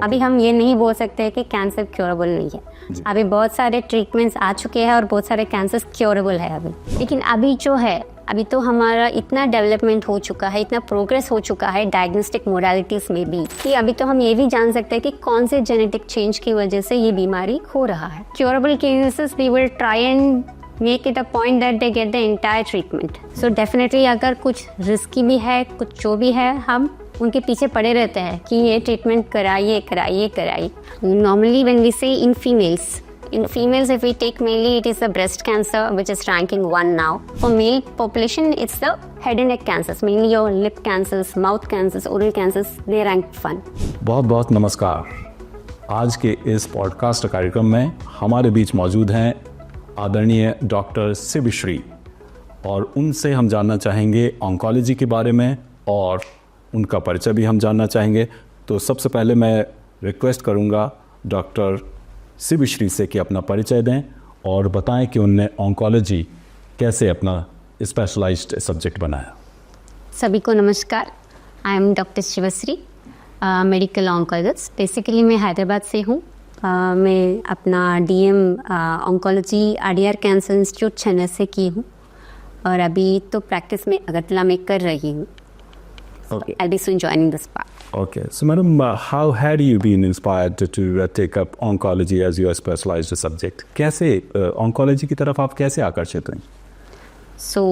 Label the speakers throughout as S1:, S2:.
S1: अभी हम ये नहीं बोल सकते कि कैंसर क्योरेबल नहीं है। अभी बहुत सारे ट्रीटमेंट्स आ चुके हैं और बहुत सारे कैंसर क्योरेबल है अभी। लेकिन अभी जो है, अभी तो हमारा इतना डेवलपमेंट हो चुका है, इतना प्रोग्रेस हो चुका है डायग्नोस्टिक मोडालिटीज़ में भी, कि अभी तो हम ये भी जान सकते हैं कि कौन से जेनेटिक चेंज की वजह से ये बीमारी हो रहा है। Curable cases we will try and make it a point that they get the entire treatment. So definitely अगर कुछ रिस्की भी है, कुछ जो भी है, हम उनके पीछे पड़े रहते हैं कि ये ट्रीटमेंट कराइए कराइए कराइए। नॉर्मली व्हेन वी से इन females if we take mainly it is the breast cancer which is ranking 1 now. For male population it's the head and neck cancers, mainly your lip cancers, mouth cancers, oral cancers, they rank 1.
S2: बहुत बहुत नमस्कार। आज के इस podcast कार्यक्रम में हमारे बीच मौजूद हैं आदरणीय डॉक्टर शिवश्री, और उनसे हम जानना चाहेंगे ऑन्कोलॉजी के बारे में और उनका परिचय भी हम जानना चाहेंगे। तो सबसे पहले मैं रिक्वेस्ट करूंगा डॉक्टर शिवश्री से कि अपना परिचय दें और बताएं कि उनने ऑन्कोलॉजी कैसे अपना स्पेशलाइज्ड सब्जेक्ट बनाया।
S1: सभी को नमस्कार। I am doctor Shivashree, medical oncologist. Basically मैं हैदराबाद से हूँ। मैं अपना DM oncology RDR cancer institute Chennai से की हूँ और अभी तो प्रैक्टिस में अगरतला में कर रही हूँ।
S2: Okay.
S1: I'll be soon joining this part.
S2: Okay, so madam, how had you been inspired to take up oncology as your specialized subject? कैसे oncology की तरफ आप कैसे आकर्षित हुई?
S1: So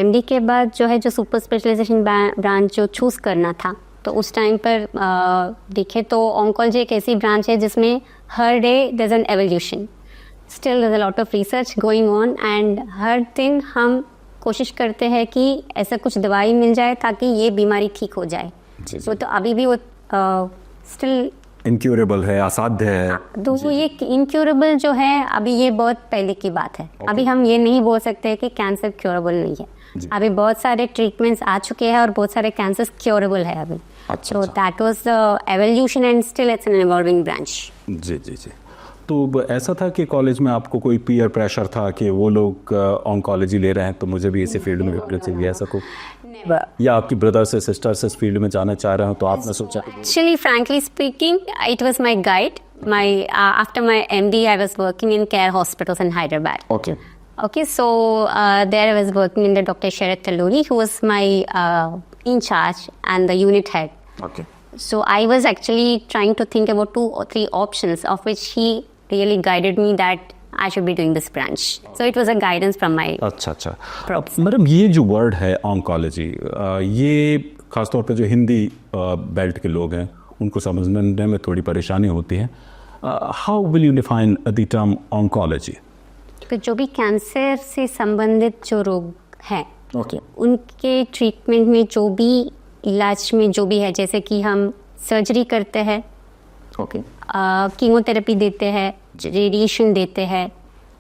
S1: MD के बाद जो है, जो सुपर स्पेशलाइजेशन ब्रांच जो चूज़ करना था, तो उस टाइम पर देखे तो ऑन्कोलॉजी एक ऐसी ब्रांच है जिसमें हर day there is an evolution, still there is a lot of research going on and हर दिन हम कोशिश करते हैं कि ऐसा कुछ दवाई मिल जाए ताकि ये बीमारी ठीक हो जाए। तो अभी भी वो स्टिल
S2: इनक्यूरेबल है, असाध्य है।
S1: तो वो ये इनक्यूरेबल जो है, अभी ये बहुत पहले की बात है। अभी हम ये नहीं बोल सकते कि कैंसर क्योरेबल नहीं है। अभी बहुत सारे ट्रीटमेंट्स आ चुके हैं और बहुत सारे कैंसर क्योरेबल है अभी। तो that was the evolution and still it's an evolving branch.
S2: जी जी जी। तो ऐसा था कि कॉलेज में आपको कोई पीयर प्रेशर था कि वो लोग ऑन्कोलॉजी ले रहे हैं तो मुझे भी इसी फील्ड में जाना चाहिए, ऐसा को? या आपकी ब्रदर से सिस्टर से इस फील्ड में जाना चाह रहे हो तो आपने सोचा?
S1: Actually, frankly speaking, it was my guide. After my MD, I was working in care hospitals in Hyderabad. Okay, so there I was working under Dr. Sharat Taluri, who was my in charge and the unit head.
S2: Okay.
S1: So I was actually trying to think about 2 or 3 options, of which he really guided me that I should be doing this branch. So it was a guidance from my
S2: अच्छा। Madam, ये जो word है oncology, ये खासतौर पे जो Hindi belt के लोग हैं उनको समझने में थोड़ी परेशानी होती है। How will you define the term oncology?
S1: तो जो भी कैंसर से संबंधित जो रोग हैं, उनके ट्रीटमेंट में जो भी इलाज में जो भी है, जैसे कि हम सर्जरी करते हैं, कीमोथेरेपी देते हैं, रेडिएशन देते हैं,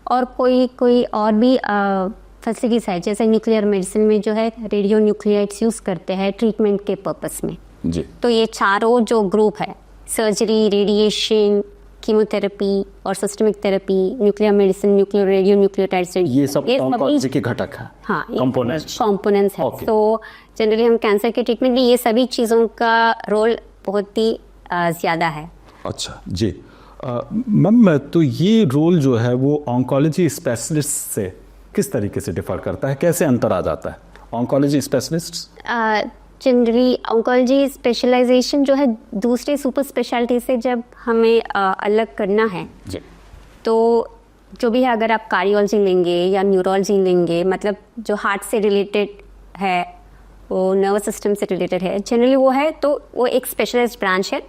S1: और कोई और भी फैसिलिटीज है, जैसे न्यूक्लियर मेडिसिन में जो है रेडियो न्यूक्लियाइड्स यूज़ करते हैं ट्रीटमेंट के पर्पस में।
S2: जी।
S1: तो ये चारों जो ग्रुप है, सर्जरी, रेडिएशन, कीमोथेरेपी और systemic therapy, nuclear medicine, nuclear radio nucleotides,
S2: ये सब ऑन्कोलॉजी के घटक हैं।
S1: हाँ,
S2: कंपोनेंट्स
S1: है। तो जनरली हम कैंसर के ट्रीटमेंट में ये सभी चीज़ों का रोल बहुत ही ज़्यादा है।
S2: अच्छा जी। मैम, तो ये रोल जो है वो ऑन्कोलॉजी स्पेशलिस्ट से किस तरीके से डिफर करता है, कैसे अंतर आ जाता है? Oncology specialist
S1: generally oncology specialisation जो है दूसरे सुपर स्पेशलिटी से जब हमें अलग करना है, तो जो भी है, अगर आप कार्डियोलॉजी लेंगे या न्यूरोलॉजी लेंगे, मतलब जो हार्ट से रिलेटेड है, वो नर्वस सिस्टम से रिलेटेड है, जनरली वो है, तो वो एक स्पेशलाइज्ड ब्रांच है।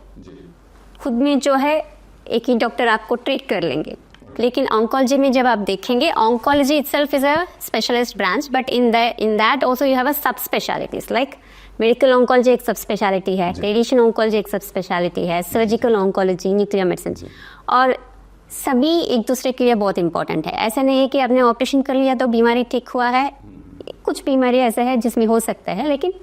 S1: खुद में जो है एक ही डॉक्टर आपको ट्रीट कर लेंगे। लेकिन ऑन्कोलॉजी में जब आप देखेंगे, oncology itself is a specialised branch, but in that also you have a sub specialities, like medical oncology एक सब स्पेशलिटी है, रेडिएशन ऑन्कोलॉजी एक सब स्पेशलिटी है, सर्जिकल ऑन्कोलॉजी, न्यूक्लियर मेडिसिन, और सभी एक दूसरे के लिए बहुत इंपॉर्टेंट है। ऐसा नहीं है कि आपने ऑपरेशन कर लिया तो बीमारी ठीक हुआ है। कुछ बीमारी ऐसा है जिसमें हो सकता है, लेकिन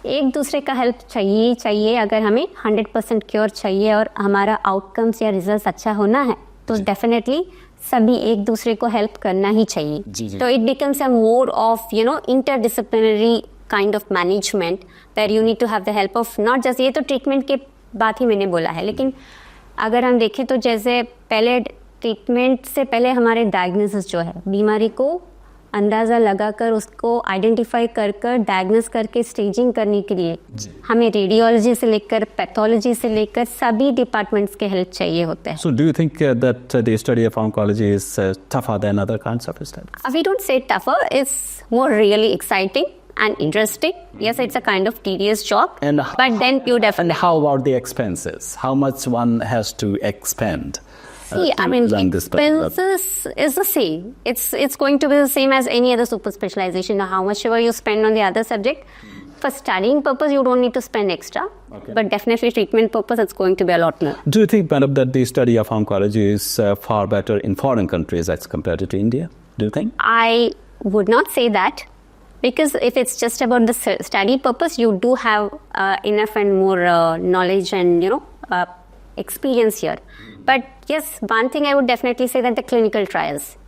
S1: एक दूसरे का हेल्प चाहिए। अगर हमें 100% क्योर चाहिए और हमारा आउटकम्स या रिजल्ट अच्छा होना है, तो डेफिनेटली सभी एक दूसरे को हेल्प करना ही चाहिए। तो it becomes a more of interdisciplinary kind of management, that you need to have the help of not just, ये तो ट्रीटमेंट के बात ही मैंने बोला है, लेकिन अगर हम देखें तो जैसे पहले ट्रीटमेंट से पहले हमारे डायग्नोसिस जो है, बीमारी को अंदाज़ा लगाकर उसको आइडेंटिफाई कर डायग्नोस करके स्टेजिंग करने के लिए हमें रेडियोलॉजी से लेकर पैथोलॉजी से लेकर सभी डिपार्टमेंट्स के हेल्प चाहिए होते हैं.
S2: So do you think that the study of oncology is tougher than other kinds of studies?
S1: We don't say tougher, it's more really exciting and interesting. Yes, it's a kind of tedious job,
S2: And
S1: but then you
S2: And
S1: definitely...
S2: how about the expenses? How much one has to expend?
S1: See, I mean,
S2: learn this particular-
S1: expenses is the same. It's going to be the same as any other super specialization. Now, how much ever you spend on the other subject, for studying purpose, you don't need to spend extra.
S2: Okay.
S1: But definitely treatment purpose, it's going to be a lot more.
S2: Do you think, madam, that the study of oncology is far better in foreign countries as compared to India? Do you think?
S1: I would not say that, because if it's just about the study purpose, you do have enough and more knowledge and experience here. But yes, one thing I would definitely say that the clinical trials.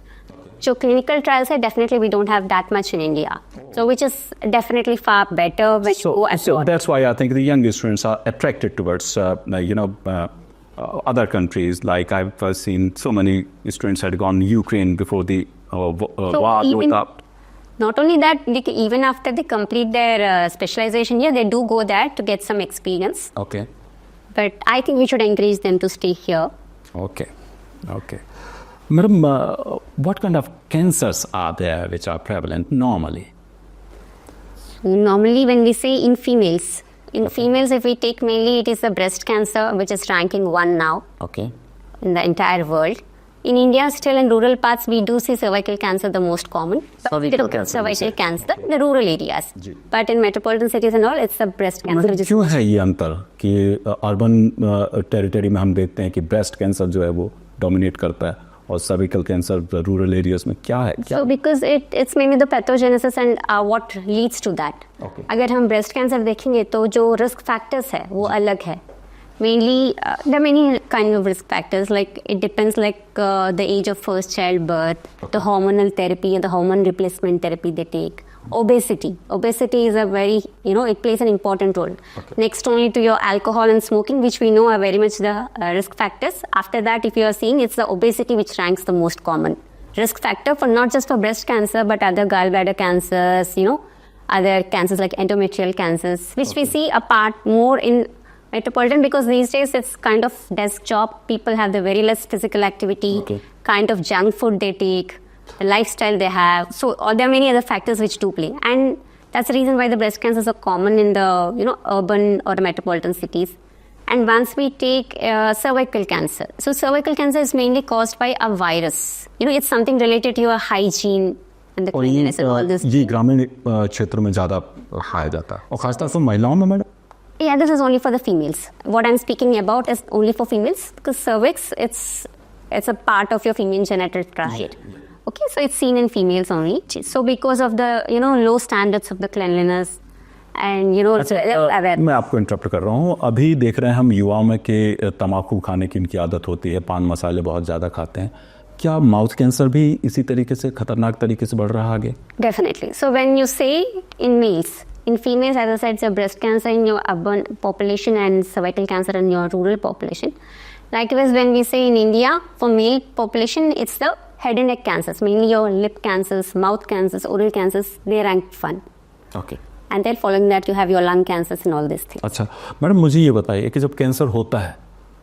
S1: So clinical trials, definitely we don't have that much in India. So which is definitely far better when you go
S2: So
S1: abroad.
S2: that's why I think the young students are attracted towards, other countries. Like I've seen so many students had gone Ukraine before the war
S1: even-
S2: broke up.
S1: Not only that, even after they complete their specialization here, they do go there to get some experience.
S2: Okay.
S1: But I think we should encourage them to stay here.
S2: Okay. Madam, what kind of cancers are there which are prevalent normally?
S1: Normally, when we say in females, if we take mainly, it is the breast cancer, which is ranking 1 now.
S3: Okay.
S1: In the entire world. In India, still in rural parts, we do see cervical cancer the most common.
S3: Cervical cancer,
S1: Cervical cancer in the rural areas. But in metropolitan cities and all, it's the breast cancer.
S2: मतलब
S1: Which is
S2: क्यों है ये अंतर कि urban territory में हम देखते हैं कि ब्रेस्ट कैंसर जो है वो डोमिनेट करता है और सर्विकल कैंसर रूरल एरियाज में क्या है?
S1: So because it's mainly the pathogenesis and what leads to that.
S2: Okay.
S1: अगर हम breast cancer देखेंगे तो जो risk factors है वो अलग है. Mainly, there are many kind of risk factors. Like it depends, like the age of first childbirth, the hormonal therapy and the hormone replacement therapy they take. Obesity is a very, it plays an important role.
S2: Okay.
S1: Next only to your alcohol and smoking, which we know are very much the risk factors. After that, if you are seeing, it's the obesity which ranks the most common risk factor for not just for breast cancer but other gallbladder cancers, other cancers like endometrial cancers, which we see a part more in metropolitan, because these days it's kind of desk job. People have the very less physical activity,
S3: Okay.
S1: kind of junk food they take, the lifestyle they have. So there are many other factors which do play, and that's the reason why the breast cancers are common in the urban or the metropolitan cities. And once we take cervical cancer, so cervical cancer is mainly caused by a virus. It's something related to your hygiene and the
S2: और ये
S1: cleanliness and all this.
S2: ये ग्रामीण क्षेत्रों में ज़्यादा पाया जाता है और खासतौर से महिलाओं में madam.
S1: Yeah, this is only for the females. What I'm speaking about is only for females, because cervix, it's a part of your female genital tract. Okay, so it's seen in females only. So because of the low standards of the cleanliness and aware.
S2: मैं आपको interrupt कर रहा हूँ. अभी देख रहे हैं हम युवाओं में कि तंबाकू खाने की इनकी आदत होती है, पान मसाले बहुत ज़्यादा खाते हैं. क्या माउथ कैंसर भी इसी तरीके से खतरनाक तरीके से बढ़ रहा है आगे?
S1: Definitely. So when you say in males, in females, as I said, it's a breast cancer in your urban population and cervical cancer in your rural population. Likewise, when we say in India, for male population, it's the head and neck cancers, mainly your lip cancers, mouth cancers, oral cancers, they rank 1.
S3: Okay.
S1: And then following that, you have your lung cancers and all these things.
S2: अच्छा madam, मुझे ये बताइए कि जब cancer होता है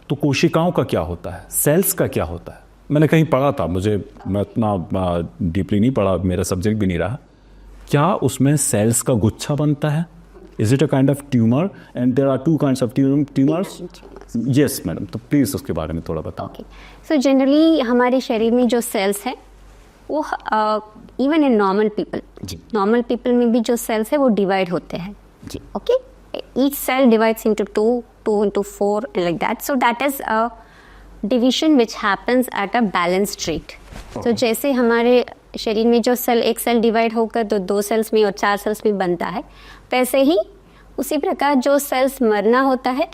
S2: तो कोशिकाओं का क्या होता है, सेल्स का क्या होता है? मैंने कहीं पढ़ा था, मैं इतना डीपली नहीं पढ़ा, मेरा सब्जेक्ट भी नहीं रहा. क्या उसमें सेल्स का गुच्छा बनता है? Is it a kind of tumour and there are 2 kinds of tumours? Yes madam, तो प्लीज उसके बारे में थोड़ा बताओ.
S1: Okay. So generally, हमारे शरीर में जो सेल्स है वो इवन इन नॉर्मल पीपल में भी जो सेल्स है वो डिवाइड होते हैं.
S3: जी.
S1: Okay, each cell divides into 2 into 4 and like that. So that is a division which happens at a balanced rate. So जैसे हमारे शरीर में जो एक सेल डिवाइड होकर 2 सेल्स में और 4 सेल्स में बनता है, वैसे ही उसी प्रकार जो सेल्स मरना होता है,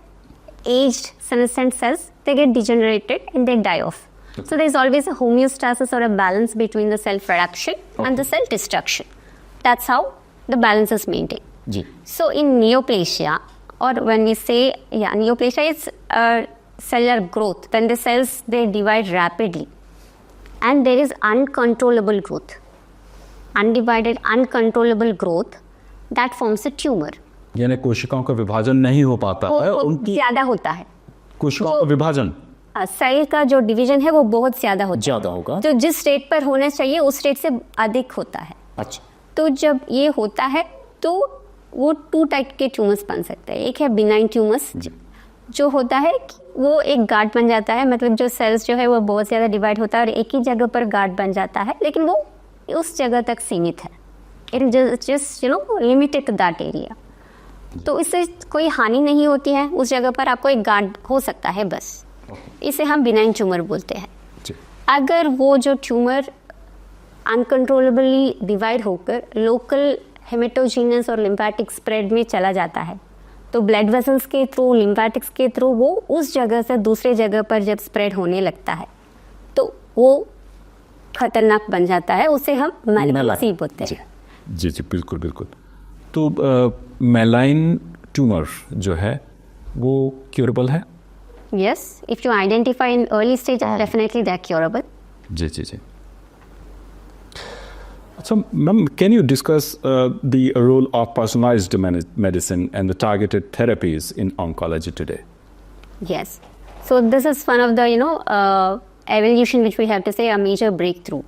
S1: aged senescent cells, they get degenerated and they die off. So there is always a homeostasis or a balance between the cell production and the cell destruction. That's how the balance is maintained.
S3: Ji.
S1: So in neoplasia or when we say neoplasia is cellular growth, then the cells they divide rapidly and there is uncontrollable growth, undivided uncontrollable growth that forms a tumor.
S2: यानी कोशिकाओं का विभाजन नहीं हो पाता है,
S1: वो
S2: उनकी
S1: ज्यादा होता है,
S2: कोशिकाओं का विभाजन,
S1: सेल का जो डिवीजन है वो बहुत ज्यादा
S3: होगा,
S1: तो जिस स्टेट पर होना चाहिए उस स्टेट से अधिक होता है।
S3: अच्छा,
S1: तो जब ये होता है तो वो 2 टाइप के ट्यूमर्स बन सकते हैं। एक है बिनाइन ट्यूमर्स, जो होता है कि वो एक गार्ड बन जाता है, मतलब जो सेल्स जो है वो बहुत ज़्यादा डिवाइड होता है और एक ही जगह पर गार्ड बन जाता है, लेकिन वो उस जगह तक सीमित है, it just limited to that area. तो इससे कोई हानि नहीं होती है, उस जगह पर आपको एक गार्ड हो सकता है बस। इसे हम बिनाइन ट्यूमर बोलते हैं। अगर वो जो ट्यूमर अनकंट्रोलेबली डिवाइड होकर लोकल हेमेटोजीनस और लिम्फेटिक स्प्रेड में चला जाता है, तो ब्लड वेसल्स के थ्रू, लिम्फेटिक्स के थ्रू वो उस जगह से दूसरे जगह पर जब स्प्रेड होने लगता है तो वो खतरनाक बन जाता है, उसे हम मैलिग्नेंसी बोलते हैं।
S2: जी जी, बिल्कुल बिल्कुल। तो मैलाइन ट्यूमर जो है वो क्यूरेबल है?
S1: Yes, if you identify in early stage, definitely they are curable.
S2: जी जी जी। So, ma'am, can you discuss the role of personalized medicine and the targeted therapies in oncology today?
S1: Yes. So this is one of the evolution which we have to say a major breakthrough.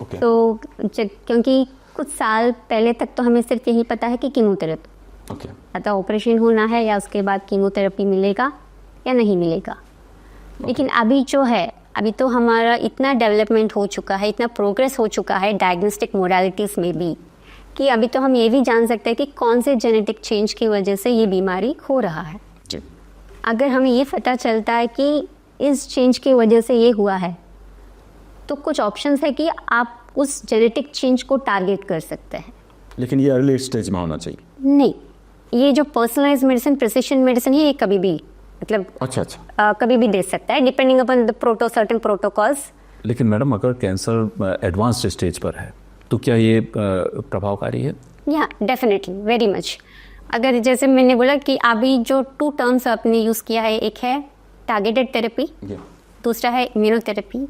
S2: Okay.
S1: So क्योंकि कुछ साल पहले तक तो हमें सिर्फ यही पता है कि कीमोथेरेपी,
S2: Okay.
S1: अतः ऑपरेशन होना है या उसके बाद कीमोथेरेपी मिलेगा या नहीं मिलेगा। लेकिन अभी जो है, अभी तो हमारा इतना डेवलपमेंट हो चुका है, इतना प्रोग्रेस हो चुका है डायग्नोस्टिक मोडालिटीज़ में भी, कि अभी तो हम ये भी जान सकते हैं कि कौन से जेनेटिक चेंज की वजह से ये बीमारी हो रहा है। अगर हमें ये पता चलता है कि इस चेंज की वजह से ये हुआ है, तो कुछ ऑप्शंस है कि आप उस जेनेटिक चेंज को टारगेट कर सकते हैं।
S2: लेकिन ये अर्ली स्टेज में होना चाहिए?
S1: नहीं, ये जो पर्सनलाइज्ड मेडिसिन, प्रिसिशन मेडिसिन है, ये कभी भी मतलब कभी भी दे सकता है, depending upon the certain protocols.
S2: लेकिन मैडम, अगर कैंसर एडवांस्ड स्टेज पर है तो क्या ये प्रभावकारी है?
S1: या डेफिनेटली, वेरी मच। अगर जैसे मैंने बोला कि अभी जो 2 टर्म्स आपने यूज़ किया है, एक है टारगेटेड थेरेपी, दूसरा है इम्यूनोथेरेपी।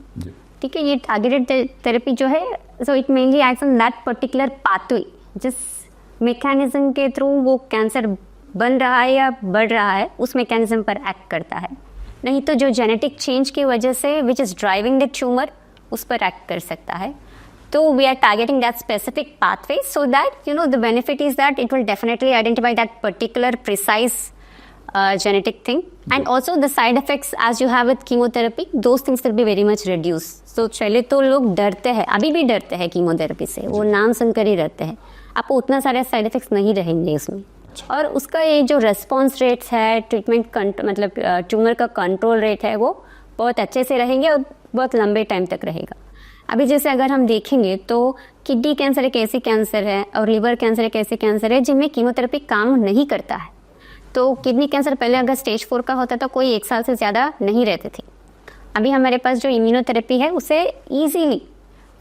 S1: ठीक है, ये टारगेटेड थेरेपी जो है, so it mainly acts on that particular pathway, जिस मैकेनिज्म के थ्रू वो कैंसर बन रहा है या बढ़ रहा है, उस मैकेनिज्म पर एक्ट करता है। नहीं तो जो जेनेटिक चेंज की वजह से which is driving the tumour, उस पर एक्ट कर सकता है। तो we are targeting that specific pathway so that the benefit is that it will definitely identify that particular precise genetic thing, and also the side effects as you have with chemotherapy, those things will be very much reduced. So चले तो लोग डरते हैं, अभी भी डरते हैं chemotherapy से, वो नाम सुनकर ही डरते हैं। आपको उतना सारे साइड इफेक्ट्स नहीं रहेंगे इसमें, और उसका ये जो रेस्पॉन्स रेट्स है, ट्रीटमेंट मतलब ट्यूमर का कंट्रोल रेट है, वो बहुत अच्छे से रहेंगे और बहुत लंबे टाइम तक रहेगा। अभी जैसे अगर हम देखेंगे तो किडनी कैंसर एक ऐसी कैंसर है और लिवर कैंसर एक ऐसी कैंसर है जिनमें कीमोथेरेपी काम नहीं करता है। तो किडनी कैंसर पहले अगर स्टेज 4 का होता तो कोई 1 साल से ज़्यादा नहीं रहते थे। अभी हमारे पास जो इम्यूनोथेरेपी है उसे ईजीली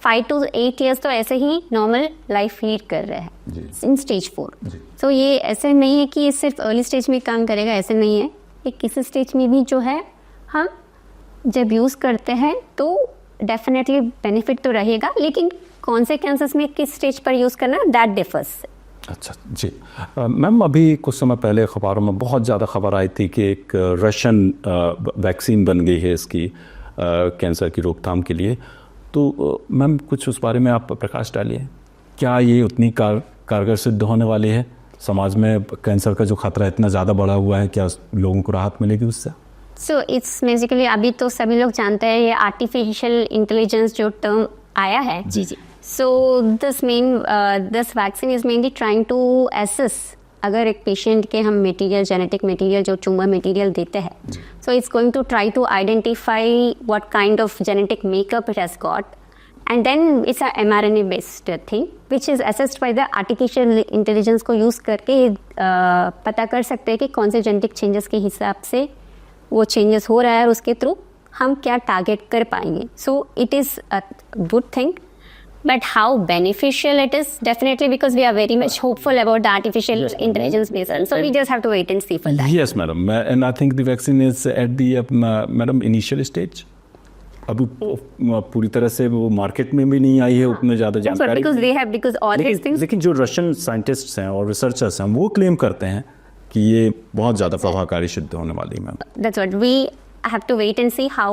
S1: 5 to 8 ईयर्स तो ऐसे ही नॉर्मल लाइफ लीड कर रहे हैं इन स्टेज 4। तो ये ऐसे नहीं है कि ये सिर्फ अर्ली स्टेज में काम करेगा, ऐसे नहीं है। ये किसी स्टेज में भी जो है हम जब यूज़ करते हैं तो डेफिनेटली बेनिफिट तो रहेगा, लेकिन कौन से कैंसर्स में किस स्टेज पर यूज़ करना, दैट डिफर्स।
S2: अच्छा जी। मैम, अभी कुछ समय पहले अखबारों में बहुत ज़्यादा खबर आई थी कि एक रशियन वैक्सीन बन गई है इसकी कैंसर की रोकथाम के लिए। तो मैम, कुछ उस बारे में आप प्रकाश डालिए। क्या ये उतनी कारगर सिद्ध होने वाली है? समाज में कैंसर का जो खतरा इतना ज़्यादा बढ़ा हुआ है, क्या लोगों को राहत मिलेगी उससे?
S1: सो इट्स बेसिकली, अभी तो सभी लोग जानते हैं ये आर्टिफिशियल इंटेलिजेंस जो टर्म आया है। जी जी। So this vaccine is mainly trying to assess, अगर एक पेशेंट के हम मटेरियल, जेनेटिक मटेरियल, जो ट्यूमर मटेरियल देते हैं, so it's going to try to identify what kind of genetic makeup it has got, and then it's a mRNA based thing which is assessed by the artificial intelligence को use करके पता कर सकते हैं कि कौन से जेनेटिक चेंजेस के हिसाब से वो चेंजेस हो रहा है और उसके थ्रू हम क्या टारगेट कर पाएंगे। So it is a good thing. But how beneficial it is, definitely, because we are very much hopeful about the artificial intelligence based on. So we just have to wait and see for that.
S2: Yes, madam. And I think the vaccine is at the madam initial stage. अभी पूरी तरह से वो market में भी नहीं आई है उतने ज़्यादा जानकारी।
S1: because all these things.
S2: लेकिन जो रशियन साइंटिस्ट्स हैं और रिसर्चर्स हैं वो क्लेम करते हैं कि ये बहुत ज़्यादा प्रभावकारी सिद्ध होने वाली है ma'am.
S1: That's what we have to wait and see how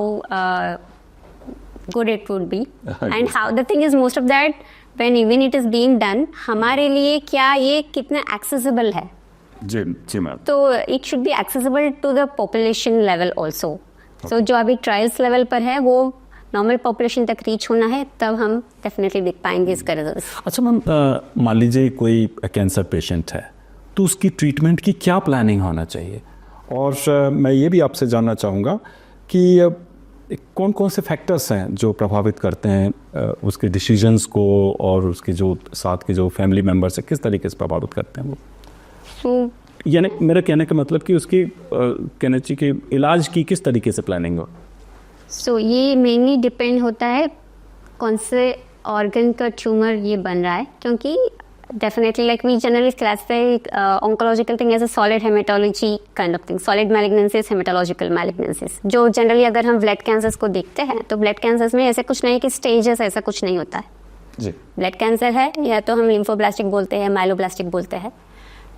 S1: good it would be. And how the thing is, most of that when even it is being done, हमारे लिए क्या ये कितना accessible है?
S2: जी जी मैम।
S1: तो it should be accessible to the population level also. So जो अभी trials level पर है वो नॉर्मल पॉपुलेशन तक रीच होना है, तब हम डेफिनेटली देख पाएंगे इसका रिजल्ट।
S2: अच्छा मैम, मान लीजिए कोई कैंसर पेशेंट है तो उसकी ट्रीटमेंट की क्या प्लानिंग होना चाहिए? और मैं ये भी आपसे जानना चाहूँगा कि कौन कौन से फैक्टर्स हैं जो प्रभावित करते हैं उसके डिसीजंस को, और उसके जो साथ के जो फैमिली मेम्बर्स हैं किस तरीके से प्रभावित करते हैं वो? यानी मेरा कहने का मतलब कि उसकी कहना चाहिए कि इलाज की किस तरीके से प्लानिंग हो।
S1: ये मेनली डिपेंड होता है कौन से ऑर्गन का ट्यूमर ये बन रहा है, क्योंकि definitely like we generally classify oncological thing as a solid haematology kind of thing, solid malignancies, haematological malignancies. जो जनरली अगर हम ब्लड कैंसर्स को देखते हैं तो ब्लड कैंसर्स में ऐसा कुछ नहीं है कि स्टेजेस, ऐसा कुछ नहीं होता है
S2: जी। ब्लड
S1: कैंसर है या तो हम लिम्फोब्लास्टिक बोलते हैं, माइलोब्लास्टिक बोलते हैं,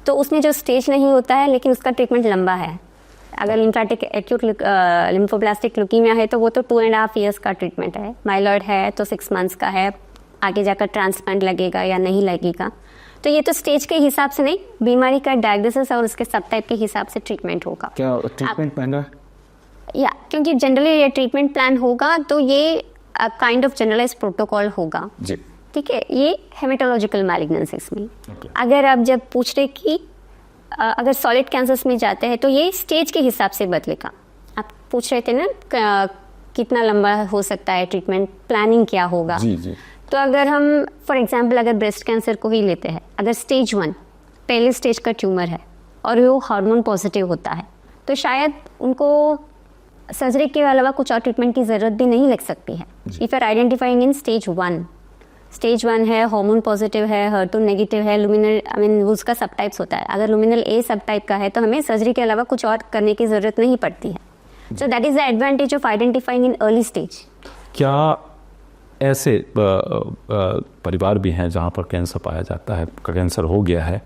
S1: तो उसमें जो स्टेज नहीं होता है लेकिन उसका ट्रीटमेंट लंबा है। अगर लिम्फेटिक एक्यूट लिम्फोब्लास्टिक ल्यूकीमिया है तो वो तो 2.5 years का ट्रीटमेंट है। माइलॉइड है तो 6 months का है, आगे जाकर ट्रांसप्लांट लगेगा या नहीं लगेगा। तो ये तो स्टेज के हिसाब से नहीं, बीमारी का डायग्नोसिस और उसके सब टाइप के हिसाब से ट्रीटमेंट होगा।
S2: क्या ट्रीटमेंट प्लान है?
S1: या क्योंकि जनरली ये ट्रीटमेंट प्लान होगा तो ये काइंड ऑफ जनरलाइज प्रोटोकॉल होगा
S2: जी, ठीक
S1: है। ये हेमेटोलॉजिकल मैलिग्नेंसीज में अगर आप जब पूछ रहे कि अगर सॉलिड कैंसर्स में जाते हैं तो ये स्टेज के हिसाब से बदलेगा। आप पूछ रहे थे ना कितना लंबा हो सकता है ट्रीटमेंट, प्लानिंग क्या होगा।
S2: जी जी।
S1: तो अगर हम फॉर एग्जांपल अगर ब्रेस्ट कैंसर को ही लेते हैं, अगर स्टेज 1 पहले स्टेज का ट्यूमर है और वो हार्मोन पॉजिटिव होता है तो शायद उनको सर्जरी के अलावा कुछ और ट्रीटमेंट की ज़रूरत भी नहीं लग सकती है। If are identifying in stage 1 है, हार्मोन पॉजिटिव है, HER2 नेगेटिव है, लुमिनल उसका सब टाइप्स होता है। अगर लुमिनल ए सब टाइप का है तो हमें सर्जरी के अलावा कुछ और करने की ज़रूरत नहीं पड़ती है। So that is the advantage of identifying in early stage.
S2: क्या ऐसे परिवार भी हैं जहाँ पर कैंसर पाया जाता है, कैंसर हो गया है,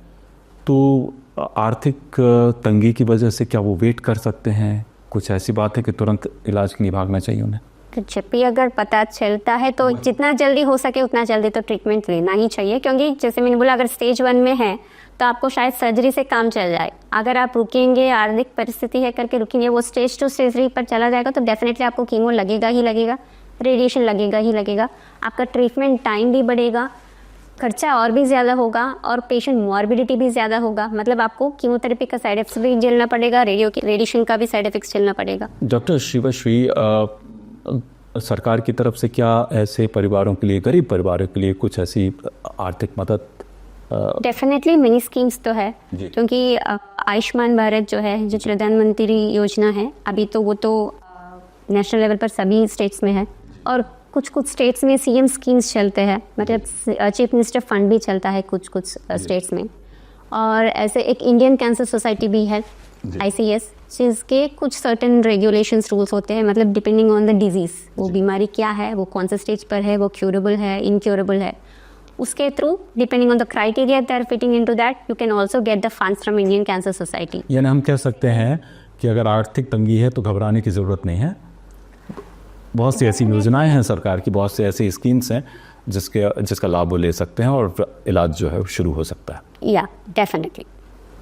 S2: तो आर्थिक तंगी की वजह से क्या वो वेट कर सकते हैं? कुछ ऐसी बात है कि तुरंत इलाज के लिए भागना चाहिए उन्हें?
S1: जब भी अगर पता चलता है तो जितना जल्दी हो सके उतना जल्दी तो ट्रीटमेंट लेना ही चाहिए, क्योंकि जैसे मैंने बोला अगर स्टेज 1 में है तो आपको शायद सर्जरी से काम चल जाए। अगर आप रुकेंगे, आर्थिक परिस्थिति है करके रुकेंगे, वो स्टेज 2 स्टेज 3 पर चला जाएगा तो डेफिनेटली आपको कीमो लगेगा ही लगेगा, रेडिएशन लगेगा ही लगेगा, आपका ट्रीटमेंट टाइम भी बढ़ेगा, खर्चा और भी ज़्यादा होगा और पेशेंट मॉर्बिडिटी भी ज़्यादा होगा। मतलब आपको कीमोथेरेपी का साइड इफेक्ट्स भी झेलना पड़ेगा, रेडिएशन का भी साइड इफेक्ट्स झेलना पड़ेगा।
S2: डॉक्टर शिवश्री, सरकार की तरफ से क्या ऐसे परिवारों के लिए, गरीब परिवारों के लिए कुछ ऐसी आर्थिक मदद?
S1: डेफिनेटली मिनी स्कीम्स तो है, क्योंकि आयुष्मान भारत जो है, जो प्रधानमंत्री योजना है, अभी तो वो तो नेशनल लेवल पर सभी स्टेट्स में है और कुछ स्टेट्स में सीएम स्कीम्स चलते हैं, मतलब चीफ मिनिस्टर फंड भी चलता है कुछ स्टेट्स में। और ऐसे एक इंडियन कैंसर सोसाइटी भी है, ICS, जिसके कुछ सर्टेन रेगुलेशंस रूल्स होते हैं, मतलब डिपेंडिंग ऑन द डिजीज़, वो बीमारी क्या है, वो कौन से स्टेज पर है, वो क्यूरेबल है, इनक्यूरेबल है, उसके through depending on the criteria that are fitting into that you can also get the funds from Indian cancer society.
S2: यानी हम कह सकते हैं कि अगर आर्थिक तंगी है तो घबराने की ज़रूरत नहीं है। बहुत सी ऐसी योजनाएं हैं सरकार की, बहुत से ऐसी स्कीम्स हैं जिसका लाभ वो ले सकते हैं और इलाज जो है वो शुरू हो सकता है।
S1: या definitely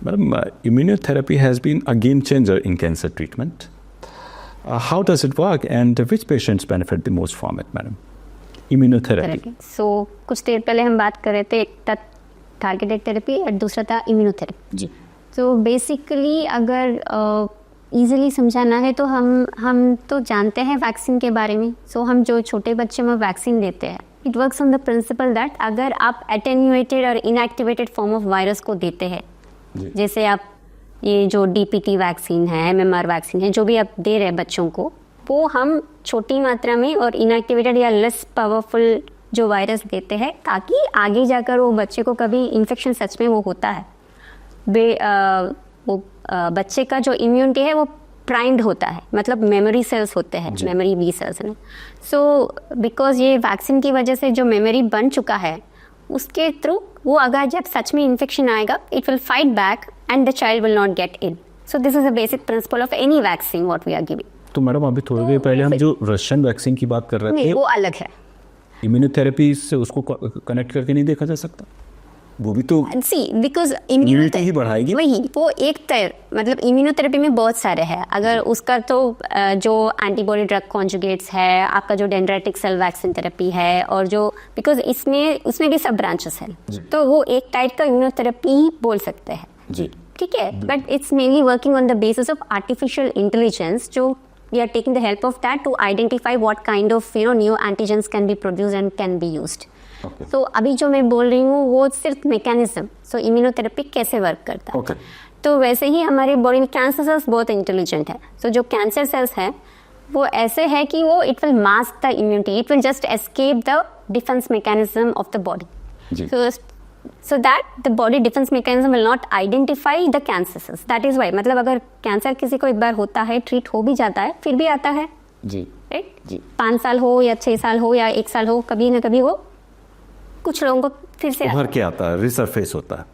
S2: madam, immunotherapy has been a game changer in cancer treatment. How does it work and which patients benefit the most from it, madam? Immunotherapy.
S1: So कुछ देर पहले हम बात कर रहे थे, एक था टारगेटेड थेरेपी और दूसरा था इम्यूनोथेरेपी
S2: जी।
S1: तो बेसिकली अगर ईजिली समझाना है तो हम तो जानते हैं वैक्सीन के बारे में। सो हम जो छोटे बच्चे में वैक्सीन देते हैं, it works on the principal that अगर आप एटेन्यूएटेड और इनएक्टिवेटेड फॉर्म ऑफ वायरस को देते हैं, जैसे आप ये जो DPT वैक्सीन है, MMR वैक्सीन है, जो भी आप दे रहे हैं बच्चों को, वो हम छोटी मात्रा में और इनएक्टिवेटेड या लेस पावरफुल जो वायरस देते हैं, ताकि आगे जाकर वो बच्चे को कभी इन्फेक्शन सच में वो होता है, बच्चे का जो इम्यूनिटी है वो प्राइम्ड होता है, मतलब मेमोरी सेल्स होते हैं, मेमोरी बी सेल्स है। सो बिकॉज ये वैक्सीन की वजह से जो मेमोरी बन चुका है, उसके थ्रू वो अगर जब सच में इन्फेक्शन आएगा, it will fight back and the child will not get ill. So this is a basic principle of any vaccine what we are giving.
S2: तो मैडम अभी थोड़ी देर पहले हम जो रशियन वैक्सीन की बात कर रहे थे,
S1: वो अलग है।
S2: इम्यूनोथेरेपी से उसको कनेक्ट करके नहीं देखा जा सकता? वो भी तो
S1: सी बिकॉज
S2: इम्यूनिटी ही बढ़ाएगी।
S1: वही वो एक मतलब इम्यूनोथेरेपी में बहुत सारे हैं। अगर उसका तो जो एंटीबॉडी ड्रग कॉन्जुगेट्स है, आपका जो डेंड्राइटिक सेल वैक्सीन थेरेपी है, और जो बिकॉज उसमें भी सब ब्रांचेस हैं, तो वो एक टाइप का इम्यूनोथेरेपी बोल सकते हैं जी, ठीक है। But it's mainly working on the basis of artificial intelligence, जो we are taking the help of that to identify what kind of new antigens can be produced and can be used.
S2: Okay.
S1: तो अभी जो मैं बोल रही हूँ वो सिर्फ मैकेनिज्म, सो इम्यूनोथेरेपी कैसे वर्क करता है।
S2: Okay.
S1: तो वैसे ही हमारी बॉडी में कैंसर सेल्स बहुत इंटेलिजेंट है। सो जो कैंसर सेल्स है वो ऐसे है कि वो it will mask the immunity, it will just escape the defence mechanism of the body, so that the body defense mechanism will not identify the cancer cells. That is why, मतलब अगर cancer किसी को एक बार होता है, treat हो भी जाता है, फिर भी आता है
S2: जी,
S1: राइट
S2: जी।
S1: 5 साल हो या 6 साल हो या 1 साल हो, कभी ना कभी वो कुछ लोगों को फिर से
S2: उभर के आता है, रिसरफेस होता है।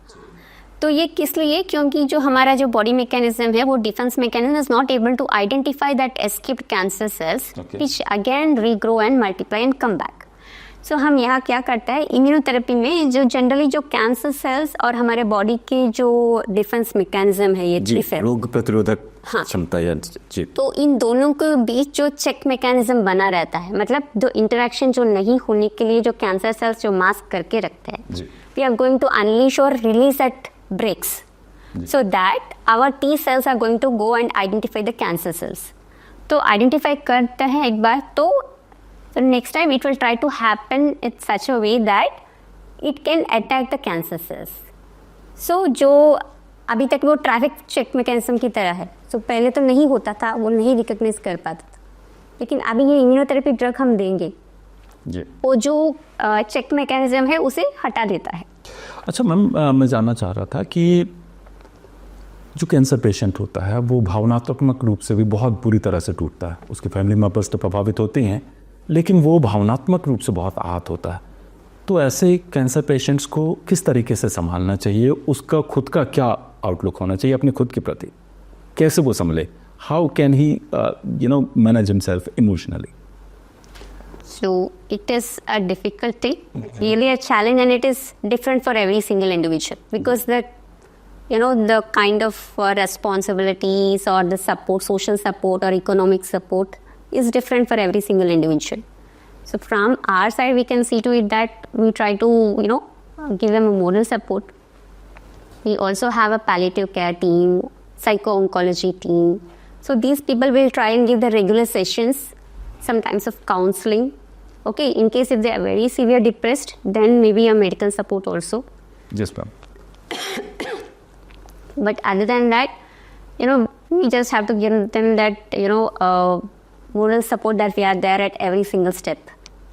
S1: तो ये किस लिए? क्योंकि जो हमारा जो बॉडी मैकेनिज्म है, वो defence mechanism is not able to identify that escaped cancer cells which again regrow and multiply and come back. So हम यहाँ क्या करते हैं इम्यूनोथेरेपी में, जो जनरली जो कैंसर सेल्स और हमारे बॉडी के जो डिफेंस मैकेनिज्म है, ये
S2: रोग प्रतिरोधक क्षमता या जी,
S1: तो इन दोनों के बीच जो चेक मैकेनिज्म बना रहता है, मतलब जो इंटरेक्शन जो नहीं होने के लिए जो कैंसर सेल्स जो मास्क करके रखते हैं, we are going to unleash और release at brakes, so that our T cells are going to go and identify the cancer cells. तो आइडेंटिफाई करते हैं एक बार, तो so next time it will try to happen in such a way that it can attack the cancer cells. So जो अभी तक वो traffic check mechanism की तरह है, so पहले तो नहीं होता था, वो नहीं रिकॉग्नाइज कर पाता था, लेकिन अभी ये इम्यूनोथेरेपी ड्रग हम देंगे
S2: जी,
S1: वो जो चेक मैकेनिज्म है उसे हटा देता है।
S2: अच्छा मैम, मैं जानना चाह रहा था कि जो कैंसर पेशेंट होता है वो भावनात्मक रूप से भी बहुत बुरी तरह से टूटता है। उसके फैमिली मेंबर्स तो प्रभावित होते हैं, लेकिन वो भावनात्मक रूप से बहुत आहत होता है। तो ऐसे कैंसर पेशेंट्स को किस तरीके से संभालना चाहिए? उसका खुद का क्या आउटलुक होना चाहिए अपने खुद के प्रति? कैसे वो संभले? How can he manage himself emotionally?
S1: So it is a difficult thing, really a challenge, and it is different for every single individual, because the kind of responsibilities or the support, social support or economic support is different for every single individual. So from our side, we can see to it that we try to give them a moral support. We also have a palliative care team, psycho-oncology team. So these people will try and give the regular sessions, sometimes of counseling. Okay, in case if they are very severe depressed, then maybe a medical support also.
S2: Yes, ma'am.
S1: But other than that, we just have to give them that, moral support that we are there at every single step.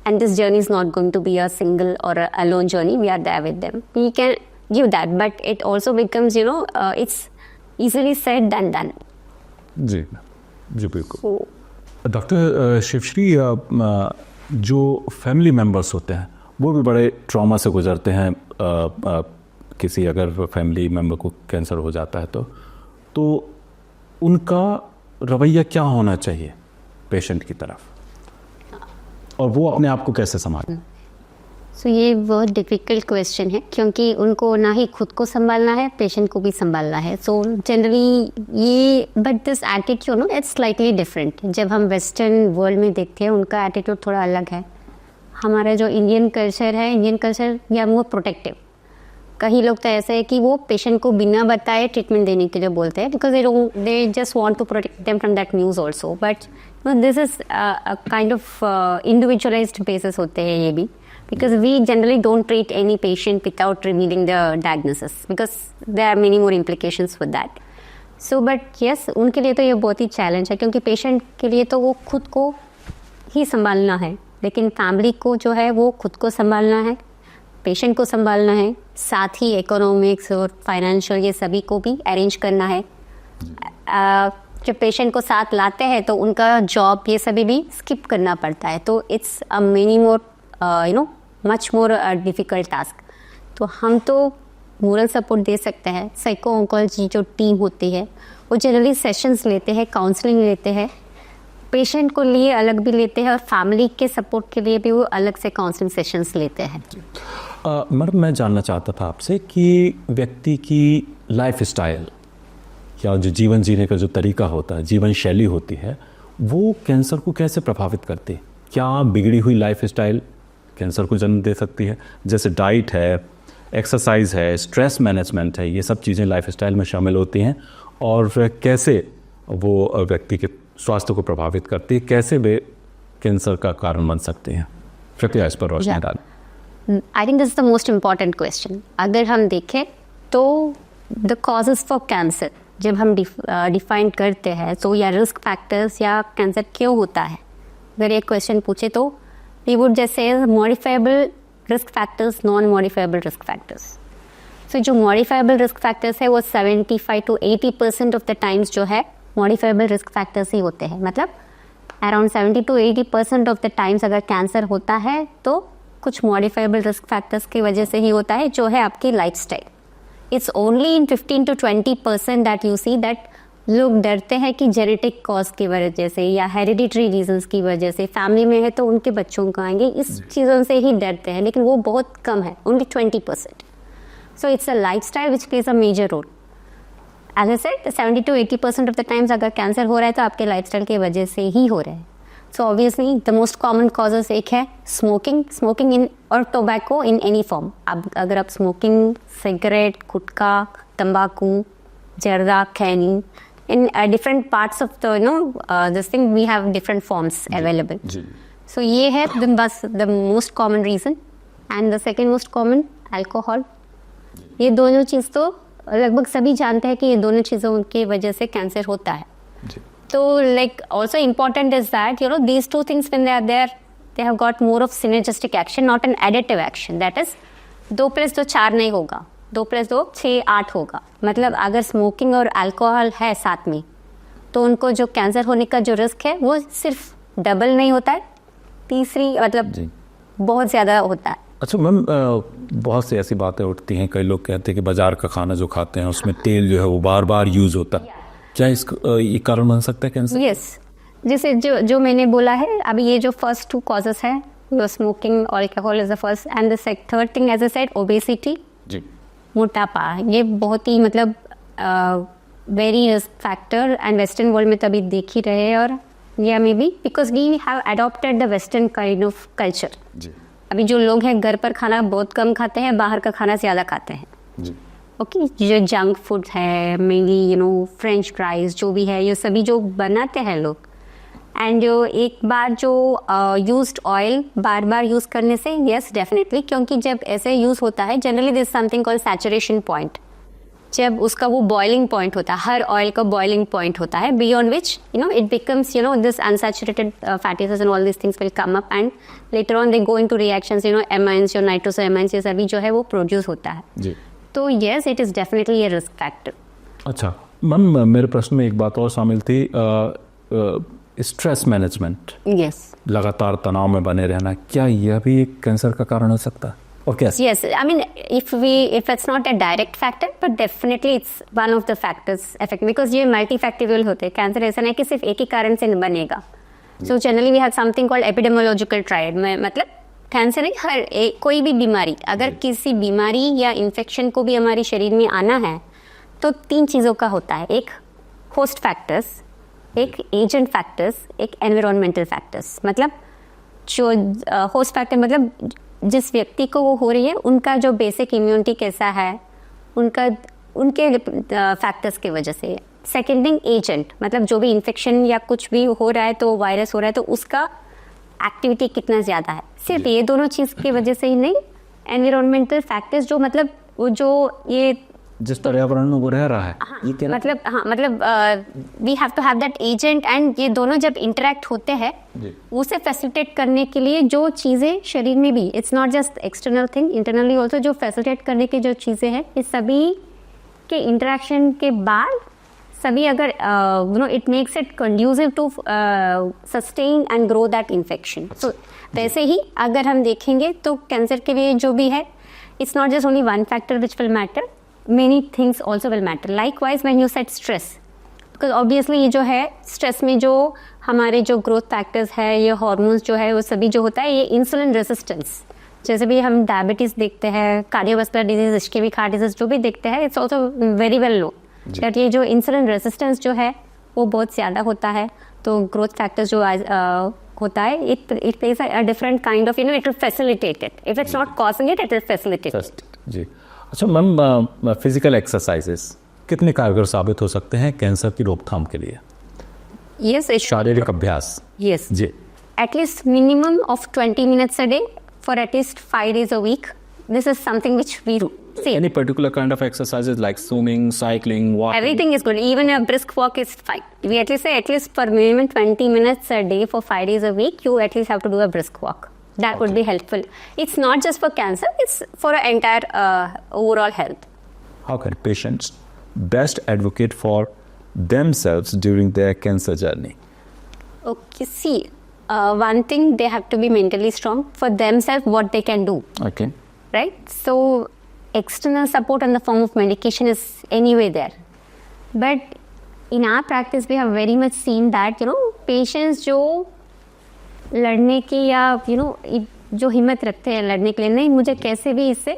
S1: And this journey is not going to be a single or a alone journey. We are there with them. We can give that, but it also becomes, it's easily said than done.
S2: जी जी बिल्कुल। Doctor Shivashree, जो family members होते हैं वो भी बड़े trauma से गुजरते हैं। किसी अगर फैमिली मेंबर को कैंसर हो जाता है तो उनका रवैया क्या होना चाहिए पेशेंट की तरफ, और वो अपने आप को कैसे संभालें?
S1: सो ये बहुत डिफ़िकल्ट क्वेश्चन है, क्योंकि उनको ना ही खुद को संभालना है, पेशेंट को भी संभालना है। सो जनरली ये but this attitude it's slightly different. जब हम वेस्टर्न वर्ल्ड में देखते हैं उनका एटीट्यूड थोड़ा अलग है। हमारा जो इंडियन कल्चर है, इंडियन कल्चर या वो प्रोटेक्टिव, कई लोग तो ऐसे है कि वो पेशेंट को बिना बताए ट्रीटमेंट देने के लिए बोलते हैं, because they just want to protect them from that news also. But this is kind of individualized basis होते हैं ये भी, because we generally don't treat any patient without revealing the diagnosis, because there are many more implications with that. So but yes, उनके लिए तो ये बहुत ही challenge है, क्योंकि पेशेंट के लिए तो वो खुद को ही संभालना है, लेकिन फैमिली को जो है वो खुद को संभालना है, पेशेंट को संभालना है, साथ ही इकोनॉमिक्स और फाइनेंशियल ये सभी को भी अरेंज करना है। जब पेशेंट को साथ लाते हैं तो उनका जॉब ये सभी भी स्किप करना पड़ता है, तो it's a many more much more difficult task. तो हम तो मोरल सपोर्ट दे सकते हैं। साइको ऑन्कोलॉजी जो टीम होती है वो जनरली सेशंस लेते हैं, काउंसलिंग लेते हैं, पेशेंट को लिए अलग भी लेते हैं और फैमिली के सपोर्ट के लिए भी वो अलग से काउंसलिंग सेशंस लेते हैं।
S2: मैडम, मैं जानना चाहता था आपसे कि व्यक्ति की लाइफ स्टाइल या जो जीवन जीने का जो तरीका होता है, जीवन शैली होती है, वो कैंसर को कैसे प्रभावित करती है? क्या बिगड़ी हुई लाइफ स्टाइल कैंसर को जन्म दे सकती है? जैसे डाइट है, एक्सरसाइज है, स्ट्रेस मैनेजमेंट है, ये सब चीज़ें लाइफ स्टाइल में शामिल होती हैं, और कैसे वो व्यक्ति के स्वास्थ्य को प्रभावित करती है, कैसे वे कैंसर का कारण बन सकते हैं? कृपया इस पर रोशनी डालें।
S1: I think this is the most important question. अगर हम देखें तो द कॉजेज फॉर कैंसर जब हम डिफाइन करते हैं तो या रिस्क फैक्टर्स या कैंसर क्यों होता है, अगर ये क्वेश्चन पूछे तो we would just say modifiable risk factors, non modifiable risk factors. So जो मॉडिफाइबल रिस्क फैक्टर्स है वो 75 to 80% ऑफ द टाइम्स जो है मॉडिफाइबल रिस्क फैक्टर्स ही होते हैं। मतलब around 70 to 80% of the times अगर कैंसर होता है तो कुछ मॉडिफाइबल रिस्क फैक्टर्स की वजह से ही होता है, जो है आपकी lifestyle. It's only in 15 to 20% that you see that लोग डरते हैं कि जेनेटिक कॉज की वजह से या हेरिडिटरी रीजंस की वजह से, फैमिली में है तो उनके बच्चों को आएंगे, इस चीज़ों से ही डरते हैं, लेकिन वो बहुत कम है, only 20%। So it's a lifestyle which plays a major role. As I said 70 to 80% of the times अगर कैंसर हो रहा है तो आपके लाइफस्टाइल की वजह से ही हो रहा है। So obviously the most common causes एक है स्मोकिंग इन और टोबैको इन एनी फॉर्म। अब अगर आप स्मोकिंग, सिगरेट, गुटखा, तंबाकू, जर्दा, खैनी, in different parts of the this thing we have different forms available. So ये है बस the most common reason, and the second most common alcohol. ये दोनों चीज़ तो लगभग सभी जानते हैं कि ये दोनों चीज़ों की वजह से कैंसर होता है। तो like also important is that these two things when they are there they have got more of synergistic action, not an additive action. That is 2+2 4 नहीं होगा, 2+2 6 8 होगा। मतलब अगर स्मोकिंग और अल्कोहल है साथ में तो उनको जो कैंसर होने का जो रिस्क है वो सिर्फ डबल नहीं होता है, तीसरी मतलब बहुत ज़्यादा होता है।
S2: अच्छा मैम, बहुत सी ऐसी बातें उठती हैं, कई लोग कहते हैं कि बाजार का खाना जो खाते हैं उसमें तेल जो है वो बार बार यूज़ होता है, क्या ये कारण बन सकता है कैंसर?
S1: यस, जैसे जो मैंने बोला है अभी, ये जो फर्स्ट 2 कॉजेस है, स्मोकिंग और alcohol is the first, and the third thing as I said obesity, मोटापा। ये बहुत ही मतलब very risk factor, and western world में तभी देख ही रहे हैं, और या maybe because we have adopted the western kind of culture. अभी जो लोग हैं घर पर खाना बहुत कम खाते हैं, बाहर का खाना ज़्यादा खाते हैं। ओके, जो जंक फूड है मेनली फ्रेंच फ्राइज जो भी है, ये सभी जो बनाते हैं लोग, एंड जो एक बार जो यूज्ड ऑयल बार बार यूज़ करने से, यस डेफिनेटली, क्योंकि जब ऐसे यूज़ होता है generally this something called saturation point, जब उसका वो बॉइलिंग पॉइंट होता है, हर ऑयल का बॉइलिंग पॉइंट होता है, beyond which it becomes this unsaturated fatty acids and all this things will come up, and later on they go into reactions, amines, nitrosamines, ये सभी जो है वो प्रोड्यूस होता है। तो yes, it is definitely a risk factor.
S2: अच्छा ma'am, मेरे प्रश्न में एक बात और शामिल थी, स्ट्रेस मैनेजमेंट।
S1: यस,
S2: लगातार तनाव में बने रहना, क्या यह भी एक कैंसर का कारण हो सकता है, और कैसे?
S1: Yes, I mean, if it's not a direct factor, but definitely it's one of the factors affecting, because ये multifactorial होते हैं। कैंसर ऐसा नहीं कि सिर्फ एक ही कारण से बनेगा। So generally we have something called epidemiological triad, मतलब कैंसर नहीं, हर कोई भी बीमारी, अगर किसी बीमारी या इन्फेक्शन को भी हमारे शरीर में आना है तो 3 चीज़ों का होता है, एक होस्ट फैक्टर्स, एक एजेंट फैक्टर्स, एक एनवायरमेंटल फैक्टर्स। मतलब जो होस्ट फैक्टर मतलब जिस व्यक्ति को वो हो रही है उनका जो बेसिक इम्यूनिटी कैसा है, उनके फैक्टर्स की वजह से। सेकेंड थिंग एजेंट, मतलब जो भी इन्फेक्शन या कुछ भी हो रहा है तो वायरस हो रहा है तो उसका एक्टिविटी कितना ज़्यादा है। सिर्फ ये दोनों चीज़ की वजह से ही नहीं, एनवायरमेंटल फैक्टर्स जो मतलब वो जो ये
S2: जिस पर्यावरण में वो रह रहा है,
S1: हाँ, मतलब we have to have that agent, and ये दोनों जब इंटरेक्ट होते हैं उसे फैसिलिटेट करने के लिए जो चीज़ें शरीर में भी, it's not just external thing, internally also जो फैसिलिटेट करने की जो चीज़ें हैं, इस सभी के इंटरेक्शन के बाद सभी अगर it makes it conducive to sustain and grow that infection. So वैसे ही अगर हम देखेंगे तो कैंसर के लिए जो भी है, it's not just only one factor which will matter, many things also will matter. Likewise when you said stress, because obviously ये जो है स्ट्रेस में जो हमारे जो ग्रोथ फैक्टर्स है, ये हार्मोन्स जो है वो सभी जो होता है, ये इंसुलिन रेजिस्टेंस, जैसे भी हम डायबिटीज़ देखते हैं, cardiovascular disease, ischaemic heart disease जो भी देखते हैं, it's also very well know that ये जो इंसुलिन रेजिस्टेंस जो है वो बहुत ज़्यादा होता है। तो ग्रोथ फैक्टर्स जो होता है, it plays a different kind of, it will facilitate it, if it's not causing it will facilitate it.
S2: जी। अच्छा मैम, फिजिकल एक्सरसाइजेस कितने कारगर साबित हो सकते हैं कैंसर की रोकथाम के लिए?
S1: यस,
S2: शारीरिक अभ्यास।
S1: यस
S2: जी।
S1: At least minimum of 20 minutes a day for at least 5 days a week. This is something which we see.
S2: Any particular kind of exercises like swimming, cycling, walking?
S1: Everything is good. Even a brisk walk is fine. We at least say at least for minimum 20 minutes a day for 5 days a week, you at least have to do a brisk walk. That would be helpful. It's not just for cancer, it's for an entire overall health.
S2: How can patients best advocate for themselves during their cancer journey?
S1: Okay, see, one thing, they have to be mentally strong for themselves, what they can do.
S2: Okay.
S1: Right? So, external support in the form of medication is anyway there. But in our practice, we have very much seen that, patients जो लड़ने की या जो हिम्मत रखते हैं लड़ने के लिए, नहीं मुझे कैसे भी इससे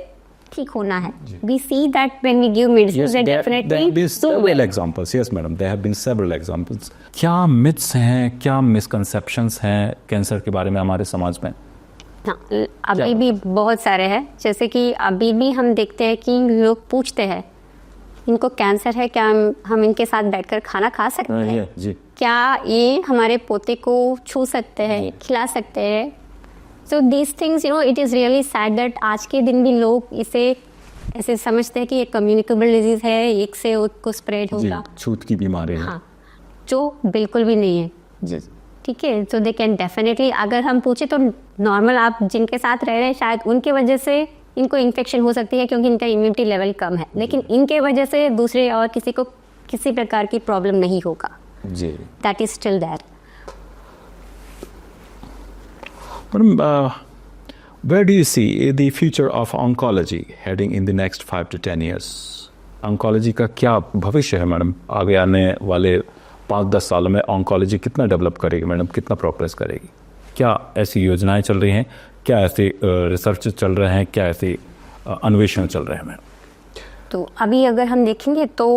S1: ठीक होना है, we see that when we give medicines, they definitely
S2: there have been several examples. Yes madam, there have been several examples. क्या myths हैं, क्या misconceptions हैं कैंसर के बारे में हमारे समाज में?
S1: हाँ, अभी भी बहुत सारे हैं। जैसे कि अभी भी हम देखते हैं कि लोग पूछते हैं इनको कैंसर है, क्या हम इनके साथ बैठकर खाना खा सकते हैं?
S2: जी। क्या
S1: ये हमारे पोते को छू सकते हैं, खिला सकते हैं? So these things, it is really sad that आज के दिन भी लोग इसे ऐसे समझते हैं कि ये कम्युनिकेबल डिजीज़ है, एक से एक को स्प्रेड होगा,
S2: छूत की बीमारी है।
S1: हाँ, जो बिल्कुल भी नहीं है।
S2: जी।
S1: ठीक है, सो दे कैन डेफिनेटली, अगर हम पूछे तो नॉर्मल आप जिनके साथ रह रहे हैं शायद उनके वजह से इनको इन्फेक्शन हो सकती है क्योंकि इनका इम्यूनिटी लेवल कम है, लेकिन इनके वजह से दूसरे और किसी को किसी प्रकार की प्रॉब्लम नहीं होगा।
S2: जी।
S1: That is still there.
S2: Madam, where do you see the future of oncology heading in the next 5 to 10 years? Oncology का क्या भविष्य है मैडम? आगे आने वाले 5-10 सालों में ऑन्कोलॉजी कितना डेवलप करेगी मैडम, कितना प्रोग्रेस करेगी? क्या ऐसी योजनाएं चल रही हैं, क्या ऐसे रिसर्च चल रहे हैं, क्या ऐसे अन्वेषण चल रहे हैं मैडम?
S1: तो अभी अगर हम देखेंगे तो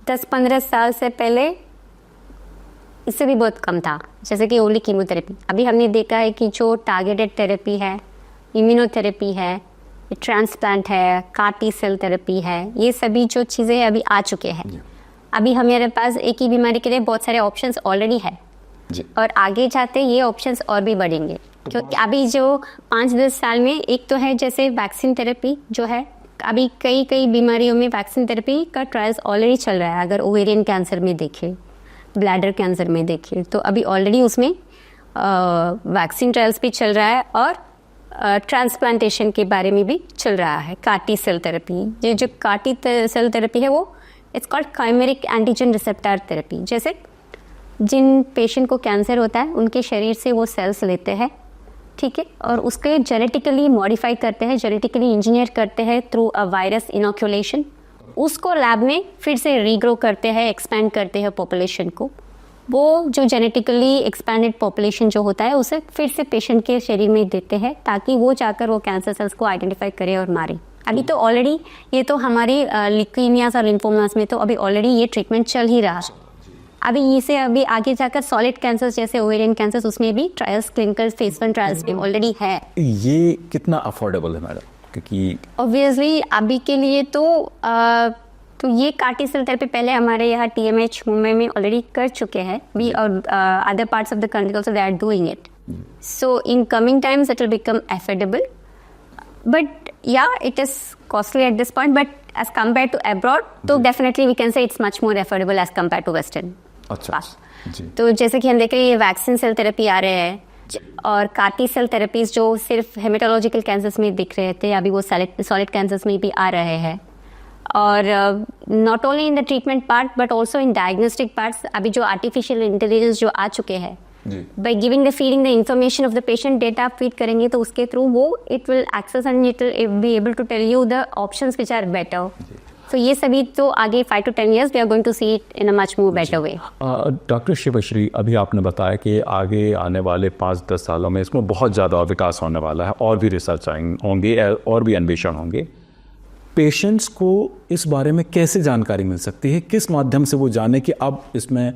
S1: 10-15 साल से पहले इससे भी बहुत कम था, जैसे कि ओनली कीमोथेरेपी। अभी हमने देखा है कि जो टारगेटेड थेरेपी है, इम्यूनोथेरेपी है, ट्रांसप्लांट है, CAR-T सेल थेरेपी है, ये सभी जो चीज़ें अभी आ चुके हैं। अभी हमारे पास एक ही बीमारी के लिए बहुत सारे ऑप्शंस ऑलरेडी है और आगे जाते ये ऑप्शंस और भी बढ़ेंगे, क्योंकि अभी जो 5-10 साल में एक तो है जैसे वैक्सीन थेरेपी जो है, अभी कई बीमारियों में वैक्सीन थेरेपी का ट्रायल्स ऑलरेडी चल रहा है। अगर ओवेरियन कैंसर में देखें, ब्लैडर कैंसर में देखें, तो अभी ऑलरेडी उसमें वैक्सीन ट्रायल्स भी चल रहा है और ट्रांसप्लांटेशन के बारे में भी चल रहा है। CAR-T सेल थेरेपी, ये जो CAR-T सेल थेरेपी है वो it's called chimeric antigen receptor therapy. जैसे जिन पेशेंट को कैंसर होता है उनके शरीर से वो सेल्स लेते हैं, ठीक है, और उसके जेनेटिकली मॉडिफाई करते हैं, जेनेटिकली इंजीनियर करते हैं थ्रू अ वायरस इनोक्यूलेशन, उसको लैब में फिर से रीग्रो करते हैं, एक्सपैंड करते हैं पॉपुलेशन को। वो जो जेनेटिकली एक्सपैंडेड पॉपुलेशन जो होता है उसे फिर से पेशेंट के शरीर में देते हैं ताकि वो जाकर वो कैंसर सेल्स को आइडेंटिफाई करे और मारे। अभी तो ऑलरेडी ये तो हमारी ल्यूकेमियास और लिम्फोमास में तो अभी ऑलरेडी ये ट्रीटमेंट चल ही रहा है। अभी इसे अभी आगे जाकर सॉलिड कैंसर जैसे ओवेरियन कैंसर उसमें भी ट्रायल्स, क्लिनिकल फेज 1 ट्रायल्स में ऑलरेडी है।
S2: ये कितना अफोर्डेबल है मैडम? क्योंकि
S1: ऑब्वियसली अभी के लिए तो ये CAR-T सेल थेरेपी पहले हमारे यहाँ TMH मुंबई में ऑलरेडी कर चुके हैं, वी और other parts of the country also they are doing it. So in coming times it will become affordable, but yeah it is costly at this point, but as compare to abroad तो definitely we can say it's much more affordable as compare to western.
S2: अच्छा जी।
S1: तो जैसे कि हम देख रहे हैं ये वैक्सीन सेल थेरेपी आ रहे हैं और कार्टी सेल थेरेपीज जो सिर्फ हेमेटोलॉजिकल कैंसर्स में दिख रहे थे, अभी वो सॉलिड कैंसर्स में भी आ रहे हैं। और not only in the treatment part but also in diagnostic parts, अभी जो आर्टिफिशियल इंटेलिजेंस जो आ चुके हैं, by giving the feeding the information of the patient, data आप फीड करेंगे तो उसके थ्रू वो it will access and it will be able to tell you the options which are better. तो ये सभी तो आगे 5 to 10 years we are going to see it in a much more better way.
S2: Doctor Shivashree, अभी आपने बताया कि आगे आने वाले 5-10 सालों में इसमें बहुत ज़्यादा विकास होने वाला है और भी रिसर्च होंगे और भी अन्वेषण होंगे। पेशेंट्स को इस बारे में कैसे जानकारी मिल सकती है, किस माध्यम से वो जाने कि अब इसमें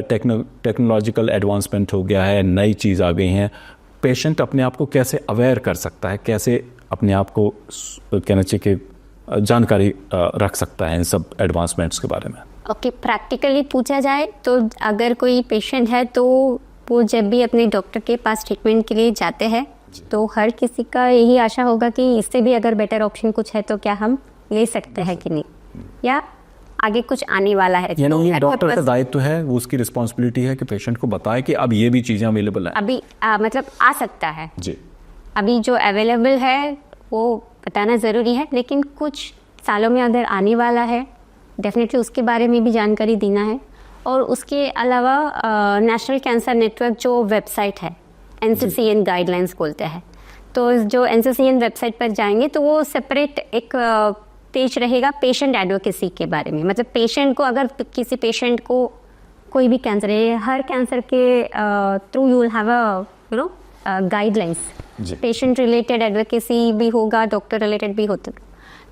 S2: टेक्नोलॉजिकल एडवांसमेंट हो गया है, नई चीज़ आ गई हैं, पेशेंट अपने आप को कैसे अवेयर कर सकता है, कैसे अपने आप को कहना चाहिए कि जानकारी रख सकता है इन सब एडवांसमेंट्स के बारे में?
S1: ओके, प्रैक्टिकली पूछा जाए तो अगर कोई पेशेंट है तो वो जब भी अपने डॉक्टर के पास ट्रीटमेंट के लिए जाते हैं तो हर किसी का यही आशा होगा कि इससे भी अगर बेटर ऑप्शन कुछ है तो क्या हम ले सकते हैं कि नहीं, या आगे कुछ आने वाला है।
S2: यानी ये डॉक्टर का दायित्व है, वो उसकी रिस्पॉन्सिबिलिटी है कि पेशेंट को बताए कि अब ये भी चीज़ें अवेलेबल हैं,
S1: अभी मतलब आ सकता है
S2: जी।
S1: अभी जो अवेलेबल है वो बताना ज़रूरी है, लेकिन कुछ सालों में अगर आने वाला है डेफिनेटली उसके बारे में भी जानकारी देना है। और उसके अलावा नेशनल कैंसर नेटवर्क जो वेबसाइट है NCCN गाइडलाइंस बोलते हैं, तो जो NCCN वेबसाइट पर जाएंगे तो वो सेपरेट एक पेज रहेगा पेशेंट एडवोकेसी के बारे में। मतलब पेशेंट को, अगर किसी पेशेंट को कोई भी कैंसर है, हर कैंसर के through you will have a guidelines, patient related advocacy भी होगा, डॉक्टर रिलेटेड भी होता।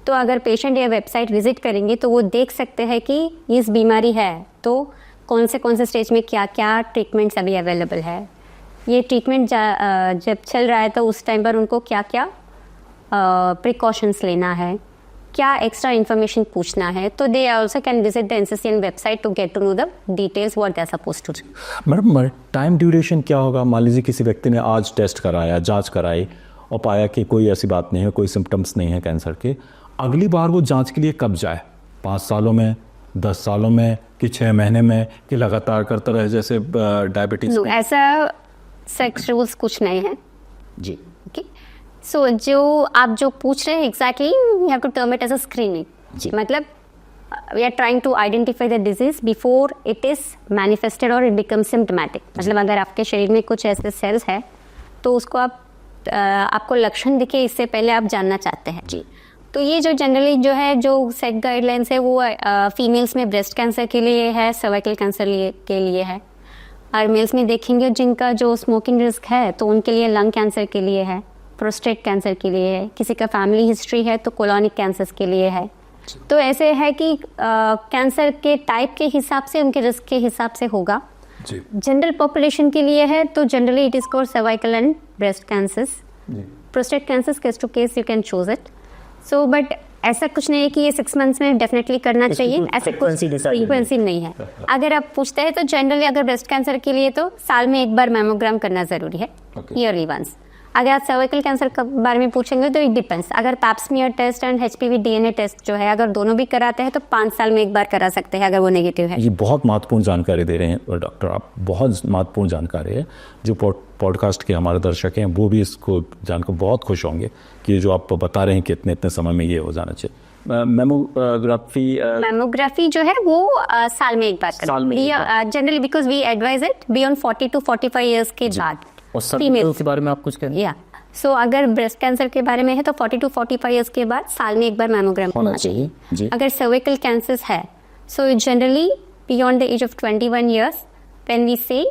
S1: तो अगर पेशेंट ये वेबसाइट विजिट करेंगे तो वो देख सकते हैं कि इस बीमारी है तो कौन से स्टेज में क्या क्या ट्रीटमेंट्स अभी अवेलेबल है, ये ट्रीटमेंट जब चल रहा है तो उस टाइम पर उनको क्या क्या प्रिकॉशंस लेना है, क्या एक्स्ट्रा इन्फॉर्मेशन पूछना है। तो they also can visit the NCCN website to get to know the details what they are supposed to do.
S2: Madam, time duration क्या होगा? मान लीजिए किसी व्यक्ति ने आज टेस्ट कराया, जांच कराई और पाया कि कोई ऐसी बात नहीं है, कोई सिम्टम्स नहीं है कैंसर के, अगली बार वो जांच के लिए कब जाए? 5 सालों में, 10 सालों में, कि 6 महीने में, कि लगातार करता रहे जैसे डायबिटीज?
S1: ऐसा सेक्स रूल्स कुछ नहीं है
S2: जी।
S1: ओके, सो जो आप जो पूछ रहे हैं exactly we have to term it as a screening. मतलब we are trying to identify the disease before it is manifested और इट बिकम सिम्टोमेटिक। मतलब अगर आपके शरीर में कुछ ऐसे सेल्स है तो उसको आपको लक्षण दिखे इससे पहले आप जानना चाहते हैं जी। तो ये जो जनरली जो है जो सेट गाइडलाइंस है वो फीमेल्स में ब्रेस्ट कैंसर के लिए है, सर्वाइकल कैंसर के लिए है, और मेल्स में देखेंगे जिनका जो स्मोकिंग रिस्क है तो उनके लिए लंग कैंसर के लिए है, प्रोस्टेट कैंसर के लिए है, किसी का फैमिली हिस्ट्री है तो कोलोनिक कैंसर के लिए है। तो ऐसे है कि कैंसर के टाइप के हिसाब से उनके रिस्क के हिसाब से होगा। जनरल पॉपुलेशन के लिए है तो generally it is called cervical and breast cancers. Prostate cancer case to case you can choose it. So but ऐसा कुछ नहीं है कि ये 6 months में डेफिनेटली करना चाहिए, ऐसा कुछ फ्रीक्वेंसी नहीं है। अगर आप पूछते हैं तो जनरली अगर ब्रेस्ट कैंसर के लिए तो साल में 1 बार मैमोग्राम करना जरूरी है, ईयरली वंस। अगर आप सर्वाइकल कैंसर के बारे में पूछेंगे तो इट डिपेंड्स। अगर pap smear test and HPV DNA test जो है अगर दोनों भी कराते हैं तो 5 साल में 1 बार करा सकते हैं अगर वो नेगेटिव है।
S2: ये बहुत महत्वपूर्ण जानकारी दे रहे हैं डॉक्टर आप, बहुत महत्वपूर्ण जानकारी है। जो पॉडकास्ट के हमारे दर्शक हैं वो भी इसको जानकर बहुत खुश होंगे कि जो आप बता रहे हैं कि इतने समय में ये हो जाना चाहिए।
S1: मैमोग्राफी जो है वो साल में 1 बार करना generally, because we advise it beyond 40 to 45 years के बाद।
S3: और सर्वाइकल के बारे में आप कुछ कहें?
S1: सो अगर ब्रेस्ट कैंसर के बारे में है तो 40 to 45 ईयर्स के बाद साल में 1 बार मैमोग्राम
S3: होना चाहिए जी।
S1: अगर सर्वाइकल कैंसर है so generally beyond the age of 21 years when we say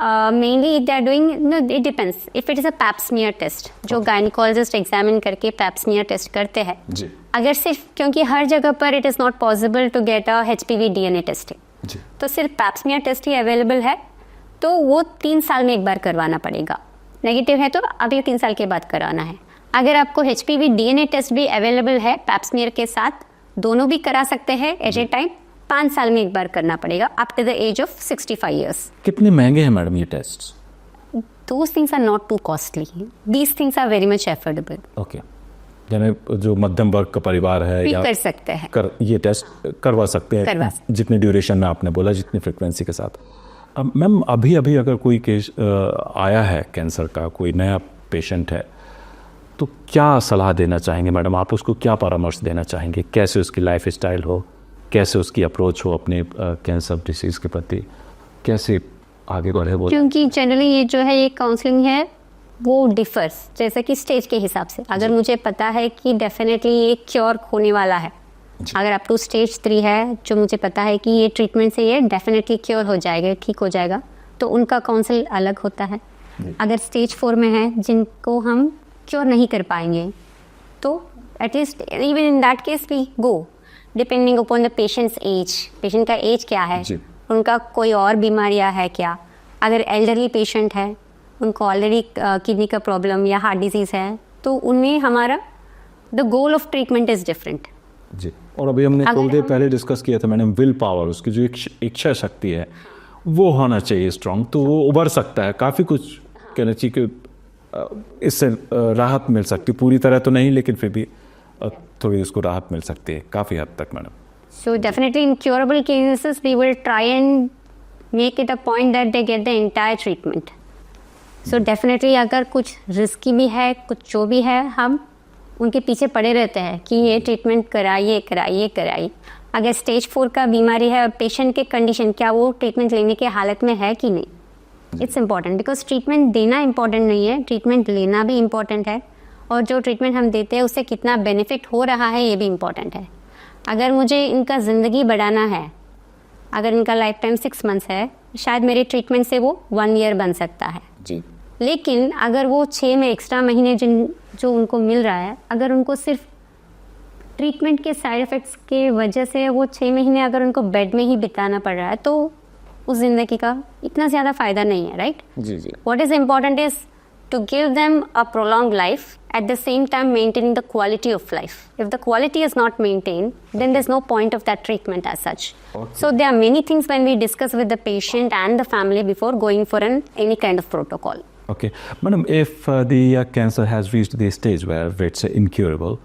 S1: mainly they are doing, no it depends if it is a pap smear test जो गायनिकोलॉजिस्ट एग्जामिन करके पैप स्मीयर टेस्ट करते हैं। अगर सिर्फ क्योंकि हर जगह पर it is not possible to get a HPV DNA testing, तो सिर्फ पैप स्मीयर टेस्ट ही अवेलेबल है तो वो 3 साल में 1 बार करवाना पड़ेगा। नेगेटिव है तो अगले 3 साल के बाद कराना है। अगर आपको HPV DNA टेस्ट भी अवेलेबल है पैप स्मीयर के साथ, दोनों भी करा सकते हैं एट ए टाइम, 5 साल में 1 बार करना पड़ेगा up to the age of 65 years.
S2: कितने महंगे हैं मैडम ये test?
S1: Those things are not too costly. These things are very much affordable.
S2: Okay. यानी जो मध्यम वर्ग का परिवार है
S1: भी
S2: या
S1: कर सकते हैं।
S2: ये टेस्ट करवा सकते हैं
S1: करवा
S2: जितने ड्यूरेशन में आपने बोला, जितनी फ्रिक्वेंसी के साथ। अब मैम अभी अगर कोई केस आया है कैंसर का, कोई नया पेशेंट है, तो क्या सलाह देना चाहेंगे मैडम आप उसको, क्या परामर्श देना चाहेंगे, कैसे उसकी लाइफ स्टाइल हो, कैसे उसकी अप्रोच हो अपने कैंसर डिसीज़ के प्रति, कैसे आगे बढ़े वो?
S1: क्योंकि जनरली ये जो है ये काउंसलिंग है वो डिफर्स जैसे कि स्टेज के हिसाब से। अगर मुझे पता है कि डेफिनेटली ये क्योर होने वाला है, अगर अप टू स्टेज 3 है, जो मुझे पता है कि ये ट्रीटमेंट से ये डेफिनेटली क्योर हो जाएगा, ठीक हो जाएगा, तो उनका काउंसल अलग होता है। अगर स्टेज 4 में है जिनको हम क्योर नहीं कर पाएंगे, तो at least even in that case we go depending upon the patient's age. Patient का एज क्या है, उनका कोई और बीमारियां है क्या। अगर एल्डरली पेशेंट है, उनको ऑलरेडी किडनी का प्रॉब्लम या हार्ट डिजीज़ है, तो उनमें हमारा the goal of treatment is different
S2: जी। और अभी हमने थोड़ी देर पहले डिस्कस किया था मैडम, विल पावर, उसकी जो इच्छा शक्ति है वो होना चाहिए स्ट्रांग, तो वो उभर सकता है। काफ़ी कुछ कहना चाहिए कि इससे राहत मिल सकती, पूरी तरह तो नहीं लेकिन फिर भी थोड़ी उसको राहत मिल सकती है काफ़ी हद तक madam.
S1: So definitely in curable cases, we will try and make it a point that they get the entire treatment. So definitely अगर कुछ रिस्की भी है, कुछ जो भी है, हम उनके पीछे पड़े रहते हैं कि ये ट्रीटमेंट कराइए। अगर स्टेज 4 का बीमारी है और पेशेंट के कंडीशन क्या वो ट्रीटमेंट लेने के हालत में है कि नहीं, इट्स इम्पॉर्टेंट। बिकॉज ट्रीटमेंट देना इम्पॉर्टेंट नहीं है, ट्रीटमेंट लेना भी इम्पॉर्टेंट है, और जो ट्रीटमेंट हम देते हैं उससे कितना बेनिफिट हो रहा है ये भी इम्पॉर्टेंट है। अगर मुझे इनका ज़िंदगी बढ़ाना है, अगर इनका लाइफ टाइम 6 मंथ्स है, शायद मेरे ट्रीटमेंट से वो 1 ईयर बन सकता है
S3: जी।
S1: लेकिन अगर वो 6 में एक्स्ट्रा महीने जो उनको मिल रहा है, अगर उनको सिर्फ ट्रीटमेंट के साइड इफ़ेक्ट्स के वजह से वो 6 महीने अगर उनको बेड में ही बिताना पड़ रहा है, तो उस ज़िंदगी का इतना ज़्यादा फ़ायदा नहीं है, राइट?
S3: जी जी।
S1: What is important is to give them a prolonged life, at the same time maintaining the quality of life. If the quality is not maintained, then there's no point of that treatment as such.
S2: Okay.
S1: So there are many things when we discuss with the patient and the family before going for any kind of protocol.
S2: Okay, madam, if the cancer has reached the stage where it's incurable,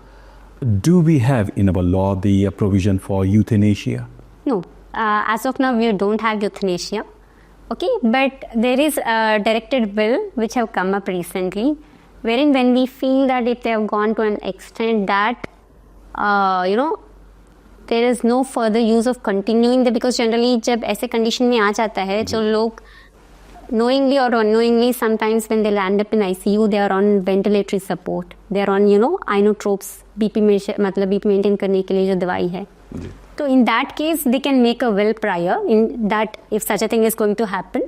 S2: do we have in our law the provision for euthanasia?
S1: No, as of now we don't have euthanasia. Okay, but there is a directed bill which have come up recently, wherein when we feel that if they have gone to an extent that, there is no further use of continuing the, because generally जब ऐसे condition में आ जाता है, जो लोग knowingly or unknowingly sometimes when they land up in ICU, they are on ventilatory support, they are on inotropes, BP maintain करने के लिए जो दवाई है। So in that case, they can make a will prior in that if such a thing is going to happen,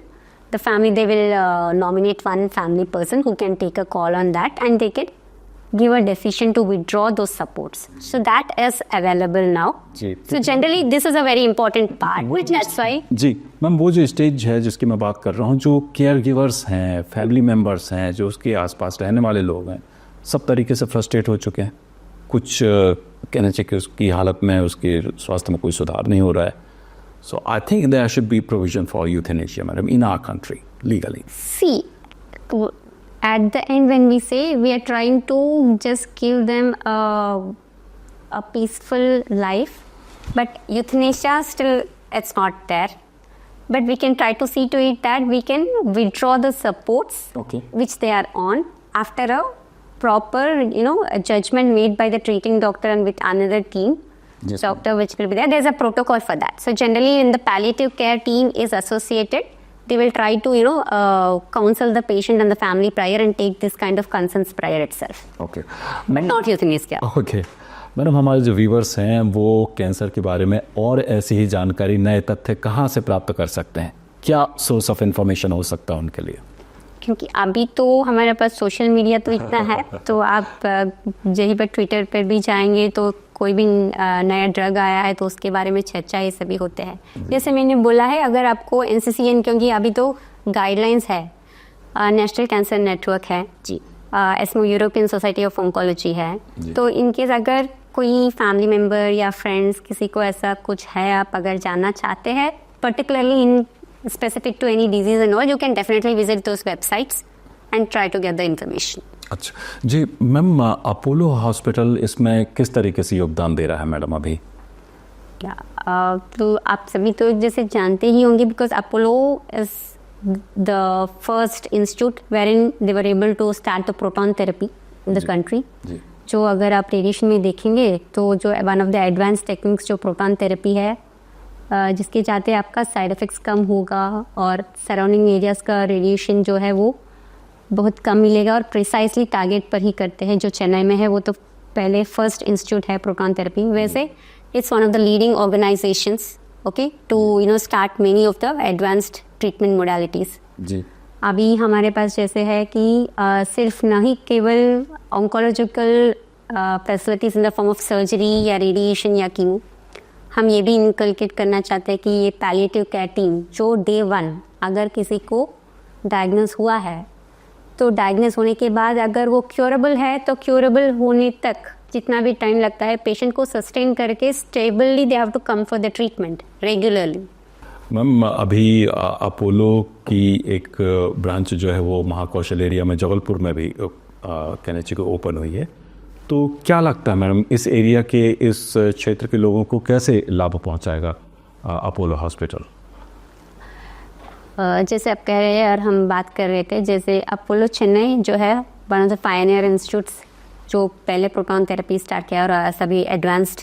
S1: the family, they will nominate one family person who can take a call on that, and they can give a decision to withdraw those supports. So that is available now. So generally this is a very important part, which that's why.
S2: जी ma'am, वो जो stage है जिसकी मैं बात कर रहा हूँ, जो केयर गिवर्स हैं, फैमिली मेम्बर्स हैं, जो उसके आसपास रहने वाले लोग हैं, सब तरीके से फ्रस्ट्रेट हो चुके हैं। कुछ कहना चाहिए कि उसकी हालत में, उसके स्वास्थ्य में कोई सुधार नहीं हो रहा है। So I think there should be provision for euthanasia madam in our country legally.
S1: See, at the end when we say we are trying to just give them a peaceful life, but euthanasia still it's not there. But we can try to see to it that we can withdraw the supports which they are on after a proper, a judgment made by the treating doctor and with another team, doctor which will be there. There's a protocol for that. So generally when the palliative care team is associated, they will try to, counsel the patient and the family prior and take this kind of concerns prior itself.
S2: Okay.
S1: Not euthanasia.
S2: Okay. Madam, हमारे जो viewers हैं वो cancer के बारे में और ऐसी ही जानकारी, नए तथ्य कहाँ से प्राप्त कर सकते हैं? क्या सोर्स ऑफ इंफॉर्मेशन हो सकता है उनके लिए?
S1: क्योंकि अभी तो हमारे पास सोशल मीडिया तो इतना है, तो आप यहीं पर ट्विटर पर भी जाएंगे तो कोई भी नया ड्रग आया है तो उसके बारे में चर्चा ये सभी होते हैं। जैसे मैंने बोला है, अगर आपको NCCN, क्योंकि अभी तो गाइडलाइंस है, नेशनल कैंसर नेटवर्क है जी, ESMO European society of oncology है, तो इनकेस अगर कोई फैमिली मेम्बर या फ्रेंड्स किसी को ऐसा कुछ है, आप अगर जानना चाहते हैं particularly in specific to any disease and all, you can definitely visit those websites and try to get the information.
S2: अच्छा जी मैम, अपोलो हॉस्पिटल इसमें किस तरीके से योगदान दे रहा है मैडम अभी?
S1: क्या तो आप सभी तो जैसे जानते ही होंगे, because Apollo is the first institute wherein they were able to start the proton therapy in the country. जो अगर आप रेडिएशन में देखेंगे तो जो one of the advance techniques जो प्रोटॉन थेरेपी है, जिसके जाते आपका साइड इफ़ेक्ट्स कम होगा और सराउंडिंग एरियाज़ का रेडिएशन जो है वो बहुत कम मिलेगा और प्रिसाइसली टारगेट पर ही करते हैं। जो चेन्नई में है वो तो पहले फर्स्ट इंस्टीट्यूट है प्रोटॉन थेरेपी। वैसे it's one of the leading organisations okay to start many of the advanced treatment modalities.
S2: जी
S1: अभी हमारे पास जैसे है कि सिर्फ ना ही केवल oncological facilities in the form of surgery या रेडिएशन या कीमो, हम ये भी इनकलकेट करना चाहते हैं कि ये पैलिएटिव केयर टीम जो डे 1 अगर किसी को डायग्नोस हुआ है तो डायग्नोस होने के बाद अगर वो क्योरेबल है तो क्योरेबल होने तक जितना भी टाइम लगता है पेशेंट को सस्टेन करके stably they have to come for the treatment regularly.
S2: Ma'am अभी अपोलो की एक ब्रांच जो है वो महाकौशल एरिया में जबलपुर में भी कहने चाहिए ओपन हुई है, तो क्या लगता है मैडम इस एरिया के इस क्षेत्र के लोगों को कैसे लाभ पहुंचाएगा अपोलो हॉस्पिटल?
S1: जैसे आप कह रहे हैं और हम बात कर रहे थे, जैसे अपोलो चेन्नई जो है one of the Pioneer institutes जो पहले प्रोटॉन थेरेपी स्टार्ट किया और सभी एडवांस्ड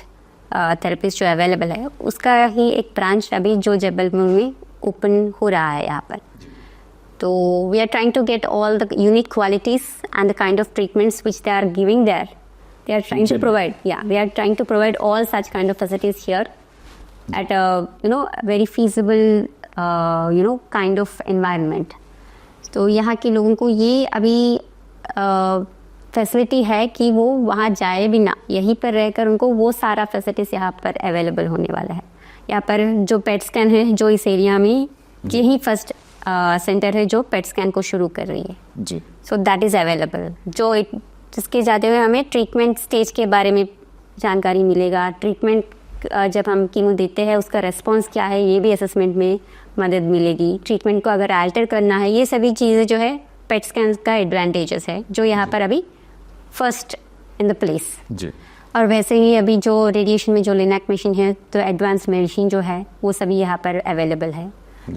S1: थेरेपिस्ट जो अवेलेबल है उसका ही एक ब्रांच अभी जो जबलपुर में ओपन हो रहा है यहाँ पर। तो we are trying to get all the unique qualities and the kind of treatments which they are giving there. They are trying to provide, we are trying to provide all such kind of facilities here at a very feasible kind of environment. तो यहाँ के लोगों को ये अभी facility है कि वो वहाँ जाए भी ना, यहीं पर रहकर उनको वो सारा फैसिलिटीज यहाँ पर अवेलेबल होने वाला है। यहाँ पर जो पेट स्कैन है जो इस एरिया में यही फर्स्ट सेंटर है जो पेट स्कैन को शुरू कर रही है जी। सो दैट इज़ अवेलेबल जो जिसके जाते हुए हमें ट्रीटमेंट स्टेज के बारे में जानकारी मिलेगा। ट्रीटमेंट जब हम कीमो देते हैं उसका रेस्पॉन्स क्या है ये भी असेसमेंट में मदद मिलेगी। ट्रीटमेंट को अगर अल्टर करना है ये सभी चीज़ें जो है पेट स्कैन का एडवांटेजेस है जो यहाँ पर अभी फर्स्ट इन द प्लेस जी। और वैसे ही अभी जो रेडिएशन में जो लिनैक मशीन है तो एडवांस मेडिसिन जो है वो सभी यहाँ पर अवेलेबल है।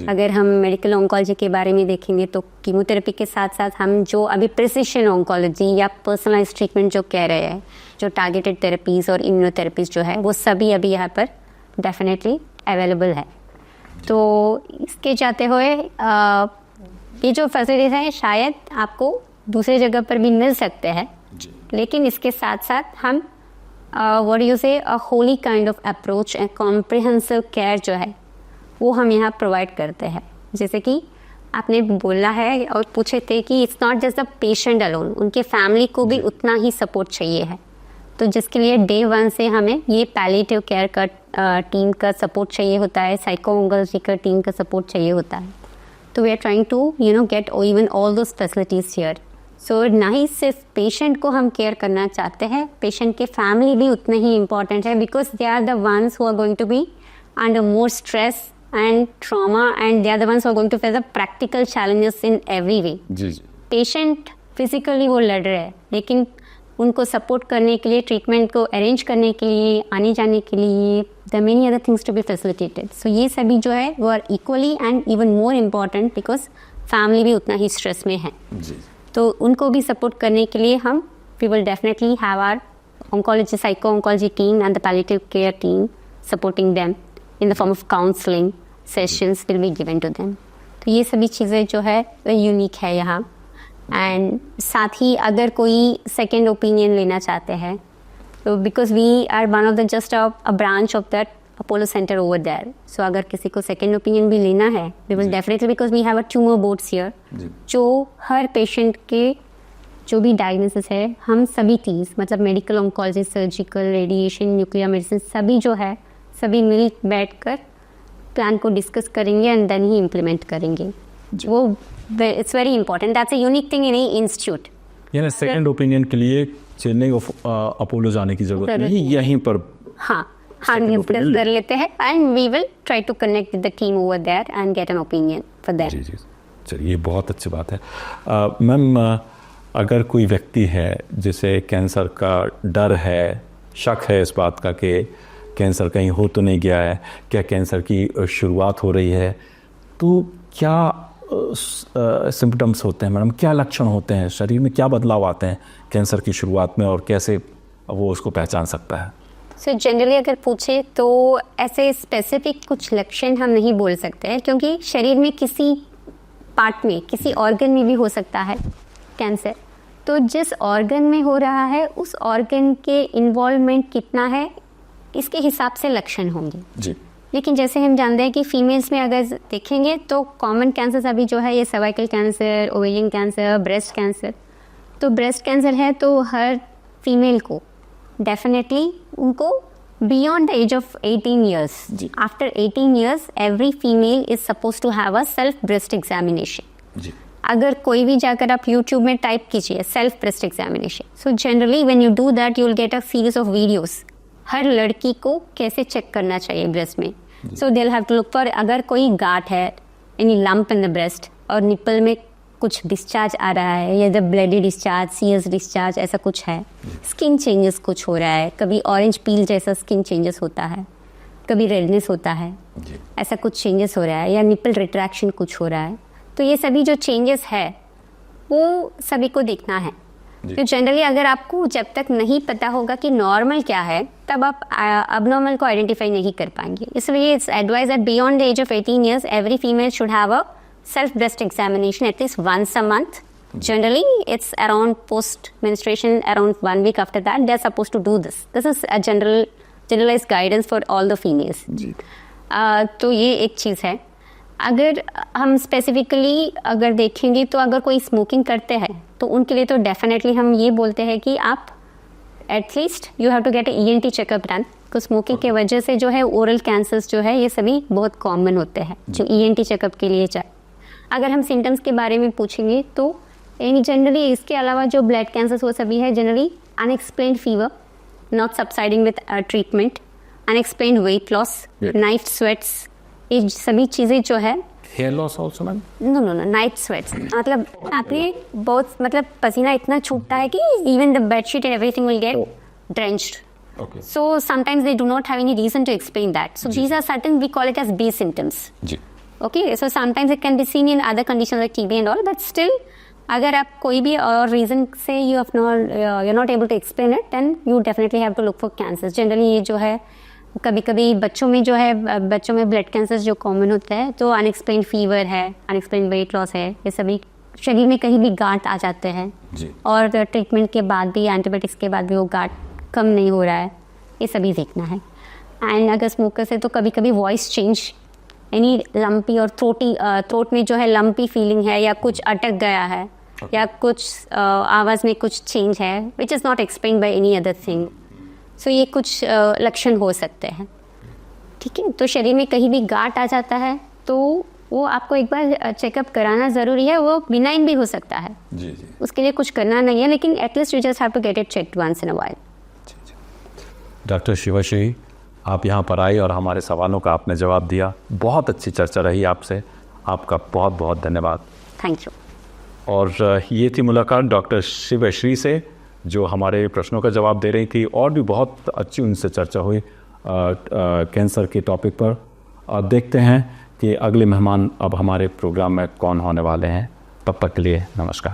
S1: अगर हम मेडिकल ऑन्कोलॉजी के बारे में देखेंगे तो कीमोथेरेपी के साथ साथ हम जो अभी प्रिसिशन ऑन्कोलॉजी या पर्सनलाइज ट्रीटमेंट जो कह रहे हैं, जो टारगेटेड थेरेपीज़ और इम्यूनोथेरेपीज़ जो है वो सभी अभी यहाँ पर डेफिनेटली अवेलेबल है। तो इसके जाते हुए ये जो फैसिलिटीज़ हैं शायद आपको दूसरी जगह पर भी मिल सकते हैं, लेकिन इसके साथ साथ हम व्हाट यू से अ होली kind of approach and comprehensive care जो है वो हम यहाँ प्रोवाइड करते हैं। जैसे कि आपने बोला है और पूछे थे कि it's not just the patient alone, उनके फैमिली को भी उतना ही सपोर्ट चाहिए है। तो जिसके लिए डे 1 से हमें ये पैलिएटिव केयर का टीम का सपोर्ट चाहिए होता है, साइको-ऑन्कोलॉजी का टीम का सपोर्ट चाहिए होता है। तो we are trying to get even all those facilities here. So ना ही सिर्फ पेशेंट को हम केयर करना चाहते हैं, पेशेंट के फैमिली भी उतने ही इम्पॉर्टेंट है because they are the ones who are going to be under more stress and trauma and they are the ones who are going to face the practical challenges in every way. जी जी। Patient physically वो लड़ रहे हैं लेकिन उनको support करने के लिए, ट्रीटमेंट को अरेंज करने के लिए, आने जाने के लिए the many other things to be facilitated. So ये सभी जो है वो are equally and even more important because family भी उतना ही स्ट्रेस में है जी। तो उनको भी सपोर्ट करने के लिए हम we will definitely have our oncology, psycho oncology team and the palliative care team supporting them in the form of counseling sessions will be given to them। तो ये सभी चीज़ें जो है वो यूनिक है यहाँ। एंड साथ ही अगर कोई सेकेंड ओपिनियन लेना चाहते हैं तो because we are one of the just a branch of that Apollo centre over there, so अगर किसी को सेकेंड ओपिनियन भी लेना है we will definitely because we have a tumour boards here जो हर पेशेंट के जो भी डायग्नोसिस है हम सभी चीज़ मतलब medical oncology, surgical, radiation, nuclear medicine सभी जो है सभी मिल बैठकर प्लान को डिस्कस करेंगे एंड देन ही इम्प्लीमेंट करेंगे। वो it's very important, that's a unique thing in institute.
S2: यानी सेकंड ओपिनियन के लिए चेन्नई अपोलो जाने की जरूरत नहीं, यहीं पर
S1: हम डिस्कस कर लेते हैं and we will try to connect with the team over there and get an opinion for that.
S2: जी जी, चलिए बहुत अच्छी बात है। मैम अगर कोई व्यक्ति है जिसे कैंसर का डर है, शक है इस बात का कि कैंसर कहीं हो तो नहीं गया है, क्या कैंसर की शुरुआत हो रही है, तो क्या सिम्पटम्स होते हैं मैडम, क्या लक्षण होते हैं, शरीर में क्या बदलाव आते हैं कैंसर की शुरुआत में, और कैसे वो उसको पहचान सकता है?
S1: सो जनरली अगर पूछे तो ऐसे स्पेसिफिक कुछ लक्षण हम नहीं बोल सकते हैं, क्योंकि शरीर में किसी पार्ट में, किसी ऑर्गन में भी हो सकता है कैंसर। तो जिस ऑर्गन में हो रहा है उस ऑर्गन के इन्वॉल्वमेंट कितना है, इसके हिसाब से लक्षण होंगे
S2: जी।
S1: लेकिन जैसे हम जानते हैं कि फीमेल्स में अगर देखेंगे तो कॉमन कैंसर अभी जो है ये cervical cancer, ovarian cancer, breast cancer. तो ब्रेस्ट कैंसर है तो हर फीमेल को डेफिनेटली उनको beyond the age of 18 years, after 18 years every female is suppose to have a self breast examination.
S2: जी।
S1: अगर कोई भी जाकर आप यूट्यूब में टाइप कीजिए self breast examination, so generally when you do that you will get a series of videos हर लड़की को कैसे चेक करना चाहिए ब्रेस्ट में। So they will have to look for, अगर कोई गांठ है, any lump in the breast, और निपल में कुछ डिस्चार्ज आ रहा है, या the bloody discharge, CS discharge, ऐसा कुछ है, स्किन चेंजेस कुछ हो रहा है, कभी ऑरेंज पील जैसा स्किन चेंजेस होता है, कभी रेडनेस होता है, ऐसा कुछ चेंजेस हो रहा है, या निपल रिट्रैक्शन कुछ हो रहा है, तो ये सभी जो चेंजेस है वो सभी को देखना है। तो जनरली अगर आपको जब तक नहीं पता होगा कि नॉर्मल क्या है तब आप अबनॉर्मल को आइडेंटिफाई नहीं कर पाएंगे। इसलिए it's advise that beyond the age of 18 years every female should have a self breast examination at least once a month. Generally, it's around post menstruation, around 1 week after that, they're supposed to do this. This is a generalized guidance for all the females. तो ये एक चीज़ है। अगर हम specifically अगर देखेंगे तो अगर कोई स्मोकिंग करते हैं तो उनके लिए तो डेफिनेटली हम ये बोलते हैं कि आप at least you have to get a ENT checkup done, तो स्मोकिंग के वजह से जो है ओरल कैंसर्स जो है ये सभी बहुत कॉमन होते हैं जो ENT चेकअप के लिए चाहिए। अगर हम सिम्टम्स के बारे में पूछेंगे तो जनरली इसके अलावा जो ब्लड कैंसर्स वो सभी है generally unexplained fever not subsiding with treatment, unexplained weight loss, night sweats, ये सभी चीज़ें जो है।
S2: Hair loss also ma'am?
S1: No, night sweats मतलब आपने बहुत मतलब पसीना इतना छूटता है कि even the bedsheet and everything will get drenched.
S2: Okay.
S1: So sometimes they do not have any reason to explain that. So these are certain, we call it as B symptoms.
S2: जी।
S1: Okay, so sometimes it can be seen in other conditions like TB and all, but still अगर आप कोई भी और reason से you're not able to explain it, then you definitely have to look for cancers. Generally ये जो है कभी कभी बच्चों में जो है, बच्चों में ब्लड कैंसर जो कॉमन होता है तो अनएक्सप्लेन फीवर है, अनएक्सप्लेन वेट लॉस है, ये सभी शरीर में कहीं भी गांठ आ जाते हैं और ट्रीटमेंट के बाद भी, एंटीबायोटिक्स के बाद भी वो गांठ कम नहीं हो रहा है, ये सभी देखना है। एंड अगर स्मोकर्स है तो कभी कभी वॉइस चेंज, यानी लंपी और थ्रोट में जो है लंपी फीलिंग है, या कुछ अटक गया है, या कुछ आवाज़ में कुछ चेंज है which is not explain by any other thing. So ये कुछ लक्षण हो सकते हैं। ठीक है, तो शरीर में कहीं भी गांठ आ जाता है तो वो आपको एक बार चेकअप कराना ज़रूरी है। वो बिनाइन भी हो सकता है, उसके लिए कुछ करना नहीं है, लेकिन at least you just have to get it checked once in a while.
S2: Doctor Shivashree, आप यहाँ पर आई और हमारे सवालों का आपने जवाब दिया। बहुत अच्छी चर्चा रही आपसे, आपका बहुत बहुत धन्यवाद।
S1: Thank you.
S2: और ये थी मुलाकात डॉक्टर शिवश्री से जो हमारे प्रश्नों का जवाब दे रही थी, और भी बहुत अच्छी उनसे चर्चा हुई कैंसर के टॉपिक पर। देखते हैं कि अगले मेहमान अब हमारे प्रोग्राम में कौन होने वाले हैं। तब तक के लिए नमस्कार।